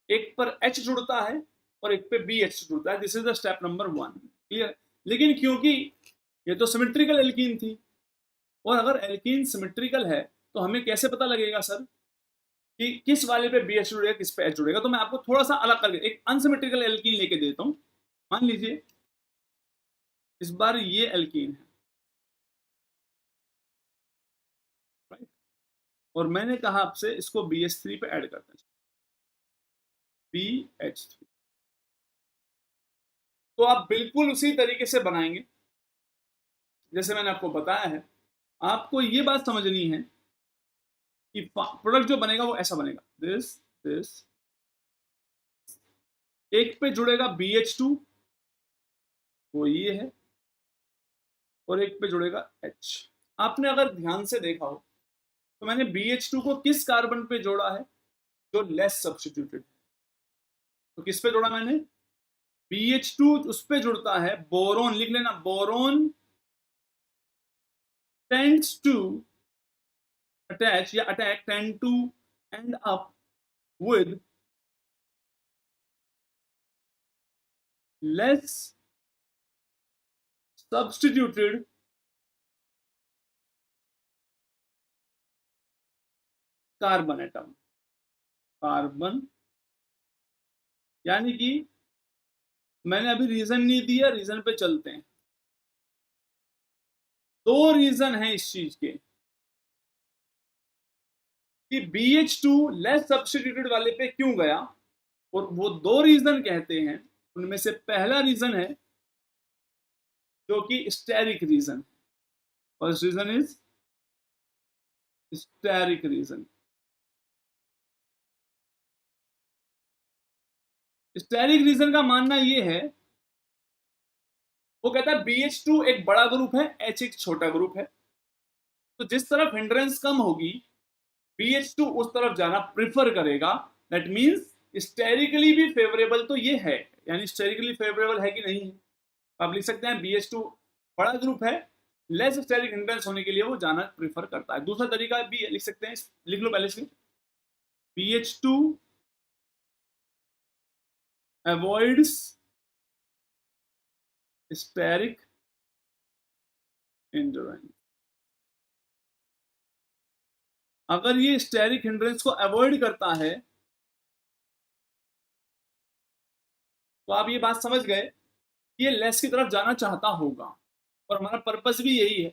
A: एक पर H जुड़ता है और एक पे BH जुड़ता है। This is the step number 1, clear. लेकिन क्योंकि ये तो सिमेट्रिकल एल्कीन थी, और अगर एल्कीन सिमेट्रिकल है तो हमें कैसे पता लगेगा सर कि किस वाले पे BH जुड़ेगा किस पे H जुड़ेगा। तो मैं आपको थोड़ा सा अलग करके एक अनसिमेट्रिकल एल्कीन लेके देता हूं। मान लीजिए इस बार ये एल्कीन है, राइट, और मैंने कहा आपसे इसको BH3 पे ऐड करते हैं, BH3। तो आप बिल्कुल उसी तरीके से बनाएंगे जैसे मैंने आपको बताया है। आपको ये बात समझनी है कि प्रोडक्ट जो बनेगा वो ऐसा बनेगा, दिस दिस, एक पे जुड़ेगा BH2 वो ये है, और एक पे जुड़ेगा H। आपने अगर ध्यान से देखा हो तो मैंने BH2 को किस कार्बन पे जोड़ा है, जो लेस सब्स्टिट्यूटेड। तो किस पे जोड़ा मैंने, BH2 उस पे जुड़ता है बोरोन, लिख लेना, बोरोन टेंड्स टू अटैच या attack tend to end up with less substituted carbon atom. Carbon यानी कि मैंने अभी रीजन नहीं दिया, रीजन पे चलते हैं। दो रीजन है इस चीज के कि BH2 लेस सब्स्टिट्यूटेड वाले पे क्यों गया, और वो दो रीजन कहते हैं। उनमें से पहला रीजन है जो कि steric reason, first reason is steric reason. Steric reason का मानना ये है, वो कहता है BH2 एक बड़ा ग्रुप है, H एक छोटा ग्रुप है, तो जिस तरफ हिंड्रेंस कम होगी BH2 उस तरफ जाना प्रिफर करेगा। दैट मींस स्टेरिकली भी फेवरेबल तो ये है, यानी स्टेरिकली फेवरेबल है कि नहीं है। आप लिख सकते हैं BH2 बड़ा ग्रुप है, लेस स्टेरिक हिंड्रेंस होने के लिए वो जाना प्रेफर करता है। दूसरा तरीका भी है, लिख सकते हैं, लिख लो पहले से, BH2 अवॉइड्स स्टेरिक हिंड्रेंस। अगर ये स्टेरिक हिंड्रेंस को अवॉइड करता है तो आप ये बात समझ गए कि ये लेस की तरफ जाना चाहता होगा, और हमारा पर्पस भी यही है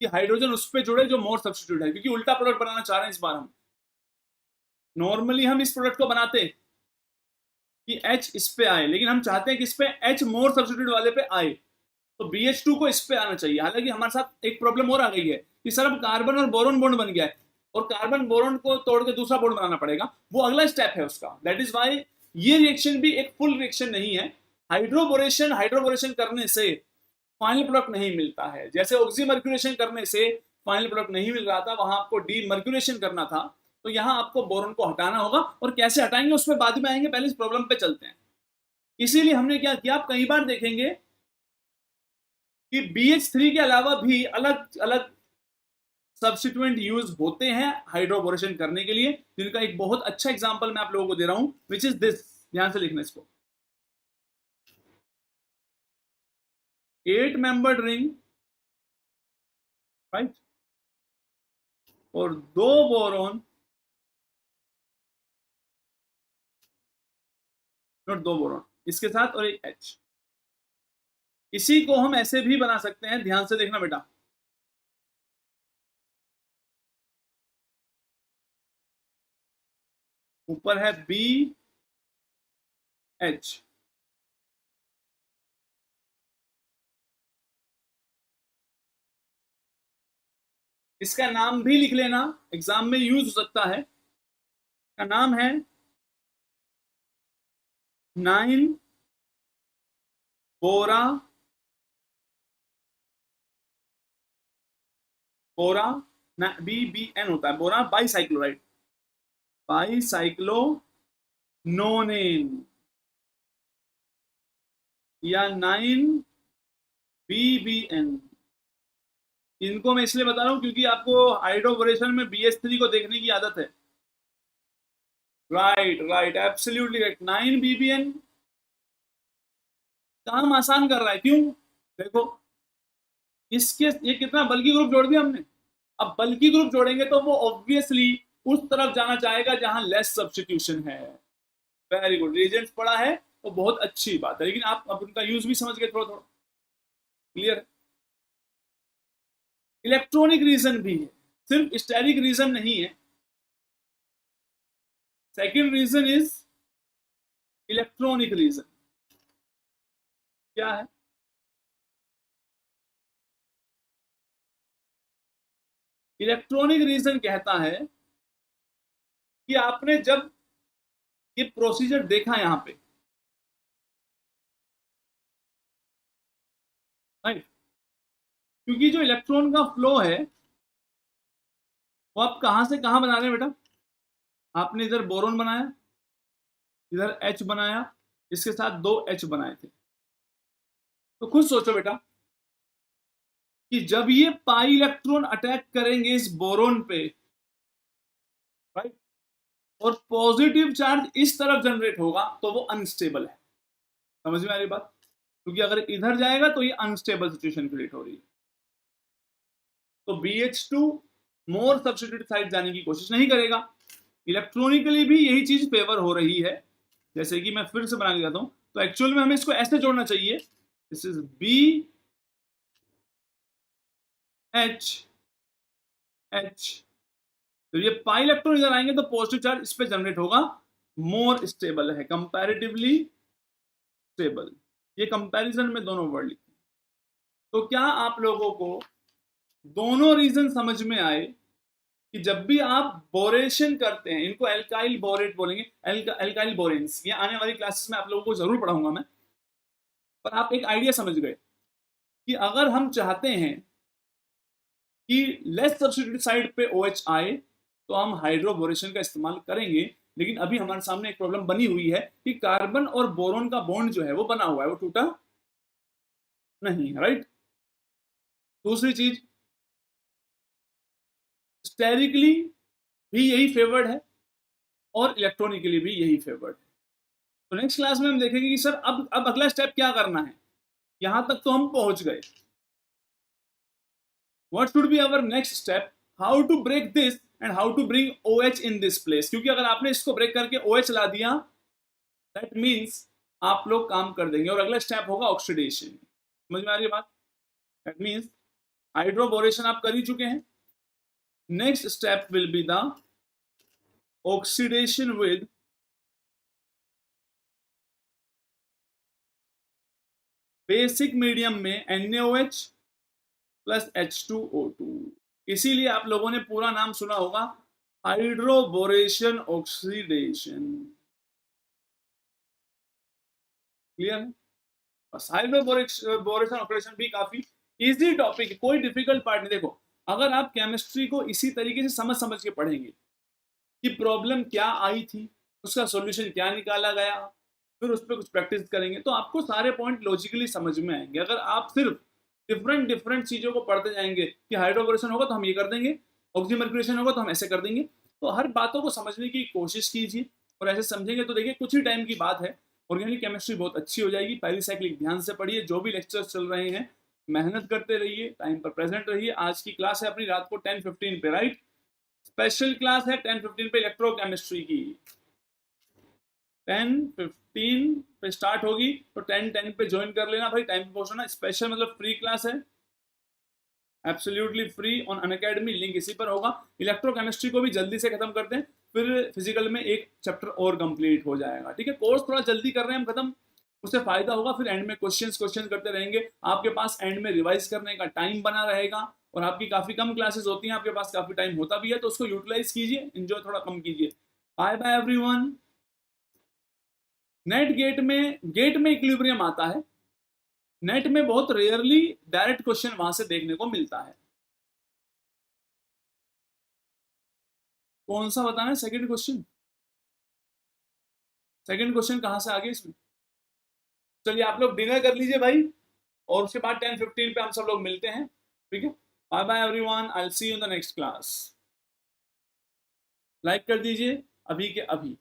A: कि हाइड्रोजन उस पर जुड़े जो मोर सब्स्टिट्यूट है, क्योंकि उल्टा प्रोडक्ट बनाना चाह रहे हैं इस बार हम। नॉर्मली हम इस प्रोडक्ट को बनाते कि H इस पे आए, लेकिन हम चाहते हैं कि इस पे H मोर सब्स्टिट्यूट वाले पे आए, तो BH2 को इस पे आना चाहिए। हालांकि हमारे साथ एक प्रॉब्लम और आ गई है कि सर अब कार्बन और बोरोन बॉन्ड बन गया है, और कार्बन बोरोन को तोड़ के दूसरा बॉन्ड बनाना पड़ेगा, वो अगला स्टेप है उसका। दैट इज वाई ये रिएक्शन भी एक फुल रिएक्शन नहीं है। हाइड्रोबोरेशन करने से फाइनल प्रोडक्ट नहीं मिलता है। जैसे ऑक्सीमर्क्यूरेशन करने से फाइनल प्रोडक्ट नहीं मिल रहा था, वहां आपको डीमर्क्यूरेशन करना था, तो यहां आपको बोरोन को हटाना होगा, और कैसे हटाएंगे उस पर बाद में आएंगे, पहले इस प्रॉब्लम पे चलते हैं। इसीलिए हमने क्या किया, आप कई बार देखेंगे कि BH3 के अलावा भी अलग अलग सब्स्टिट्यूएंट यूज होते हैं हाइड्रोबोरेशन करने के लिए, जिनका एक बहुत अच्छा एग्जांपल मैं आप लोगों को दे रहा हूं, विच इज दिस। ध्यान से लिखना इसको, 8 मेंबर्ड रिंग, राइट, और 2 बोरोन, नोट 2 बोरोन इसके साथ और एक H। इसी को हम ऐसे भी बना सकते हैं, ध्यान से देखना बेटा, ऊपर है BH, इसका नाम भी लिख लेना, एग्जाम में यूज हो सकता है। का नाम है 9 बोरा बोरा BBN होता है, बोरा बाईसाइक्लोराइड, बाईसाइक्लोनोनेन, या 9BBN। इनको मैं इसलिए बता रहा हूं क्योंकि आपको हाइड्रोबोरेशन में BH3 को देखने की आदत है। Right right, absolutely right, 9BBN काम आसान कर रहा है। क्यों? देखो इसके, ये कितना बल्कि ग्रुप जोड़ दिया हमने। अब बल्कि ग्रुप जोड़ेंगे तो वो ऑब्वियसली उस तरफ जाना चाहेगा जहां लेस सब्स्टिट्यूशन है। वेरी गुड, रीजेंट्स पढ़ा है तो बहुत अच्छी बात है, लेकिन आप अब उनका यूज भी समझ गए थोड़ा थोड़ा, क्लियर। इलेक्ट्रॉनिक रीजन भी है, सिर्फ स्टेरिक रीजन नहीं है। Second reason is electronic reason. क्या है? इलेक्ट्रॉनिक रीजन कहता है कि आपने जब ये प्रोसीजर देखा यहां पे, राइट, क्योंकि जो इलेक्ट्रॉन का फ्लो है वो आप कहां से कहां बना रहे हैं बेटा। आपने इधर बोरोन बनाया, इधर H बनाया, इसके साथ 2 H बनाए थे। तो खुद सोचो बेटा कि जब ये पाई इलेक्ट्रॉन अटैक करेंगे इस बोरोन पे, राइट, और पॉजिटिव चार्ज इस तरफ जनरेट होगा, तो वो अनस्टेबल है। समझ में आ रही बात? क्योंकि अगर इधर जाएगा तो ये अनस्टेबल सिचुएशन क्रिएट हो रही है। तो BH2 मोर सब्स्टिट्यूट साइड जाने की कोशिश नहीं करेगा। इलेक्ट्रॉनिकली भी यही चीज फेवर हो रही है। जैसे कि मैं फिर से बना के जाता हूं, तो एक्चुअल में हमें इसको ऐसे जोड़ना चाहिए, दिस इज BH। तो ये पाई इलेक्ट्रॉन इधर आएंगे तो पॉजिटिव चार्ज इस पे जनरेट होगा, मोर स्टेबल है, कंपैरेटिवली स्टेबल। ये कंपैरिजन में दोनों वर्ड लिखे। तो क्या आप लोगों को दोनों रीजन समझ में आए कि जब भी आप बोरेशन करते हैं, इनको एल्काइल बोरेट बोलेंगे, एल्काइल बोरेन्स, ये आने वाली क्लासेस में आप लोगों को जरूर पढ़ाऊंगा मैं, पर आप एक आइडिया समझ गए कि अगर हम चाहते हैं कि लेस सब्स्टिट्यूट साइड पे OH आए तो हम हाइड्रोबोरेशन का इस्तेमाल करेंगे, लेकिन अभी हमारे सामने एक प्रॉब्लम बनी हुई है कि कार्बन और बोरोन का बॉन्ड जो है वो बना हुआ है, वो टूटा नहीं है, राइट। दूसरी चीज, स्टेरिकली भी यही फेवर्ड है और इलेक्ट्रॉनिकली भी यही फेवर्ड है। तो नेक्स्ट क्लास में हम देखेंगे कि सर अब अगला स्टेप क्या करना है। यहां तक तो हम पहुंच गए, what should be our next step, how to break this and how to bring OH in this place। क्योंकि अगर आपने इसको ब्रेक करके OH ला दिया, that means आप लोग काम कर देंगे और अगला स्टेप होगा ऑक्सीडेशन। समझ में आ रही है बात? that means हाइड्रोबोरेशन आप कर ही चुके हैं, next step will be the oxidation with basic medium में NaOH प्लस H2O2। इसीलिए आप लोगों ने पूरा नाम सुना होगा, हाइड्रोबोरेशन ऑक्सीडेशन। क्लियर है? बस हाइड्रोबोरेशन ऑक्सीडेशन भी काफी इजी टॉपिक है, कोई डिफिकल्ट पार्ट नहीं। देखो, अगर आप केमिस्ट्री को इसी तरीके से समझ समझ के पढ़ेंगे कि प्रॉब्लम क्या आई थी, उसका सॉल्यूशन क्या निकाला गया, फिर उस पर कुछ प्रैक्टिस करेंगे, तो आपको सारे पॉइंट लॉजिकली समझ में आएंगे। अगर आप सिर्फ डिफरेंट चीजों को पढ़ते जाएंगे कि हाइड्रोबोरेशन होगा तो हम ये कर देंगे, ऑक्सीमर्क्यूलेशन होगा तो हम ऐसे कर देंगे, तो हर बातों को समझने की कोशिश कीजिए और ऐसे समझेंगे तो देखिए कुछ ही टाइम की बात है, ऑर्गेनिक केमिस्ट्री बहुत अच्छी हो जाएगी। पेरिसाइक्लिक ध्यान से पढ़िए, जो भी लेक्चर्स चल रहे हैं मेहनत करते रहिए, टाइम पर प्रेजेंट रहिए। आज की क्लास है अपनी रात को 10:15 पे, राइट। स्पेशल क्लास है 10:15 पे इलेक्ट्रोकेमिस्ट्री की, 10:15 पे स्टार्ट होगी, तो 10:10 पे ज्वाइन कर लेना भाई, टाइम पे पहुंचना। स्पेशल मतलब फ्री क्लास है, absolutely free on Unacademy, link इसी पर होगा। इलेक्ट्रोकेमिस्ट्री को भी जल्दी से खत्म करते हैं, फिर फिजिकल में एक चैप्टर और कंप्लीट हो जाएगा, ठीक है। कोर्स थोड़ा जल्दी कर रहे हैं हम खत्म, उससे फायदा होगा, फिर एंड में क्वेश्चन करते रहेंगे, आपके पास एंड में रिवाइज करने का टाइम बना रहेगा। और आपकी काफी कम क्लासेस होती हैं, आपके पास काफी टाइम होता भी है, तो उसको यूटिलाइज कीजिए, एंजॉय थोड़ा कम कीजिए। Bye bye everyone. Net gate में इक्विलिब्रियम आता है, नेट में बहुत रेयरली डायरेक्ट क्वेश्चन वहां से देखने को मिलता है। कौन सा बताना है? सेकंड क्वेश्चन, सेकंड क्वेश्चन कहां से आ गया इसमें? चलिए आप लोग डिनर कर लीजिए भाई, और उसके बाद 10:15 पे हम सब लोग मिलते हैं, ठीक है। Bye bye everyone, I will see you in the next class. Like कर दीजिए अभी के अभी।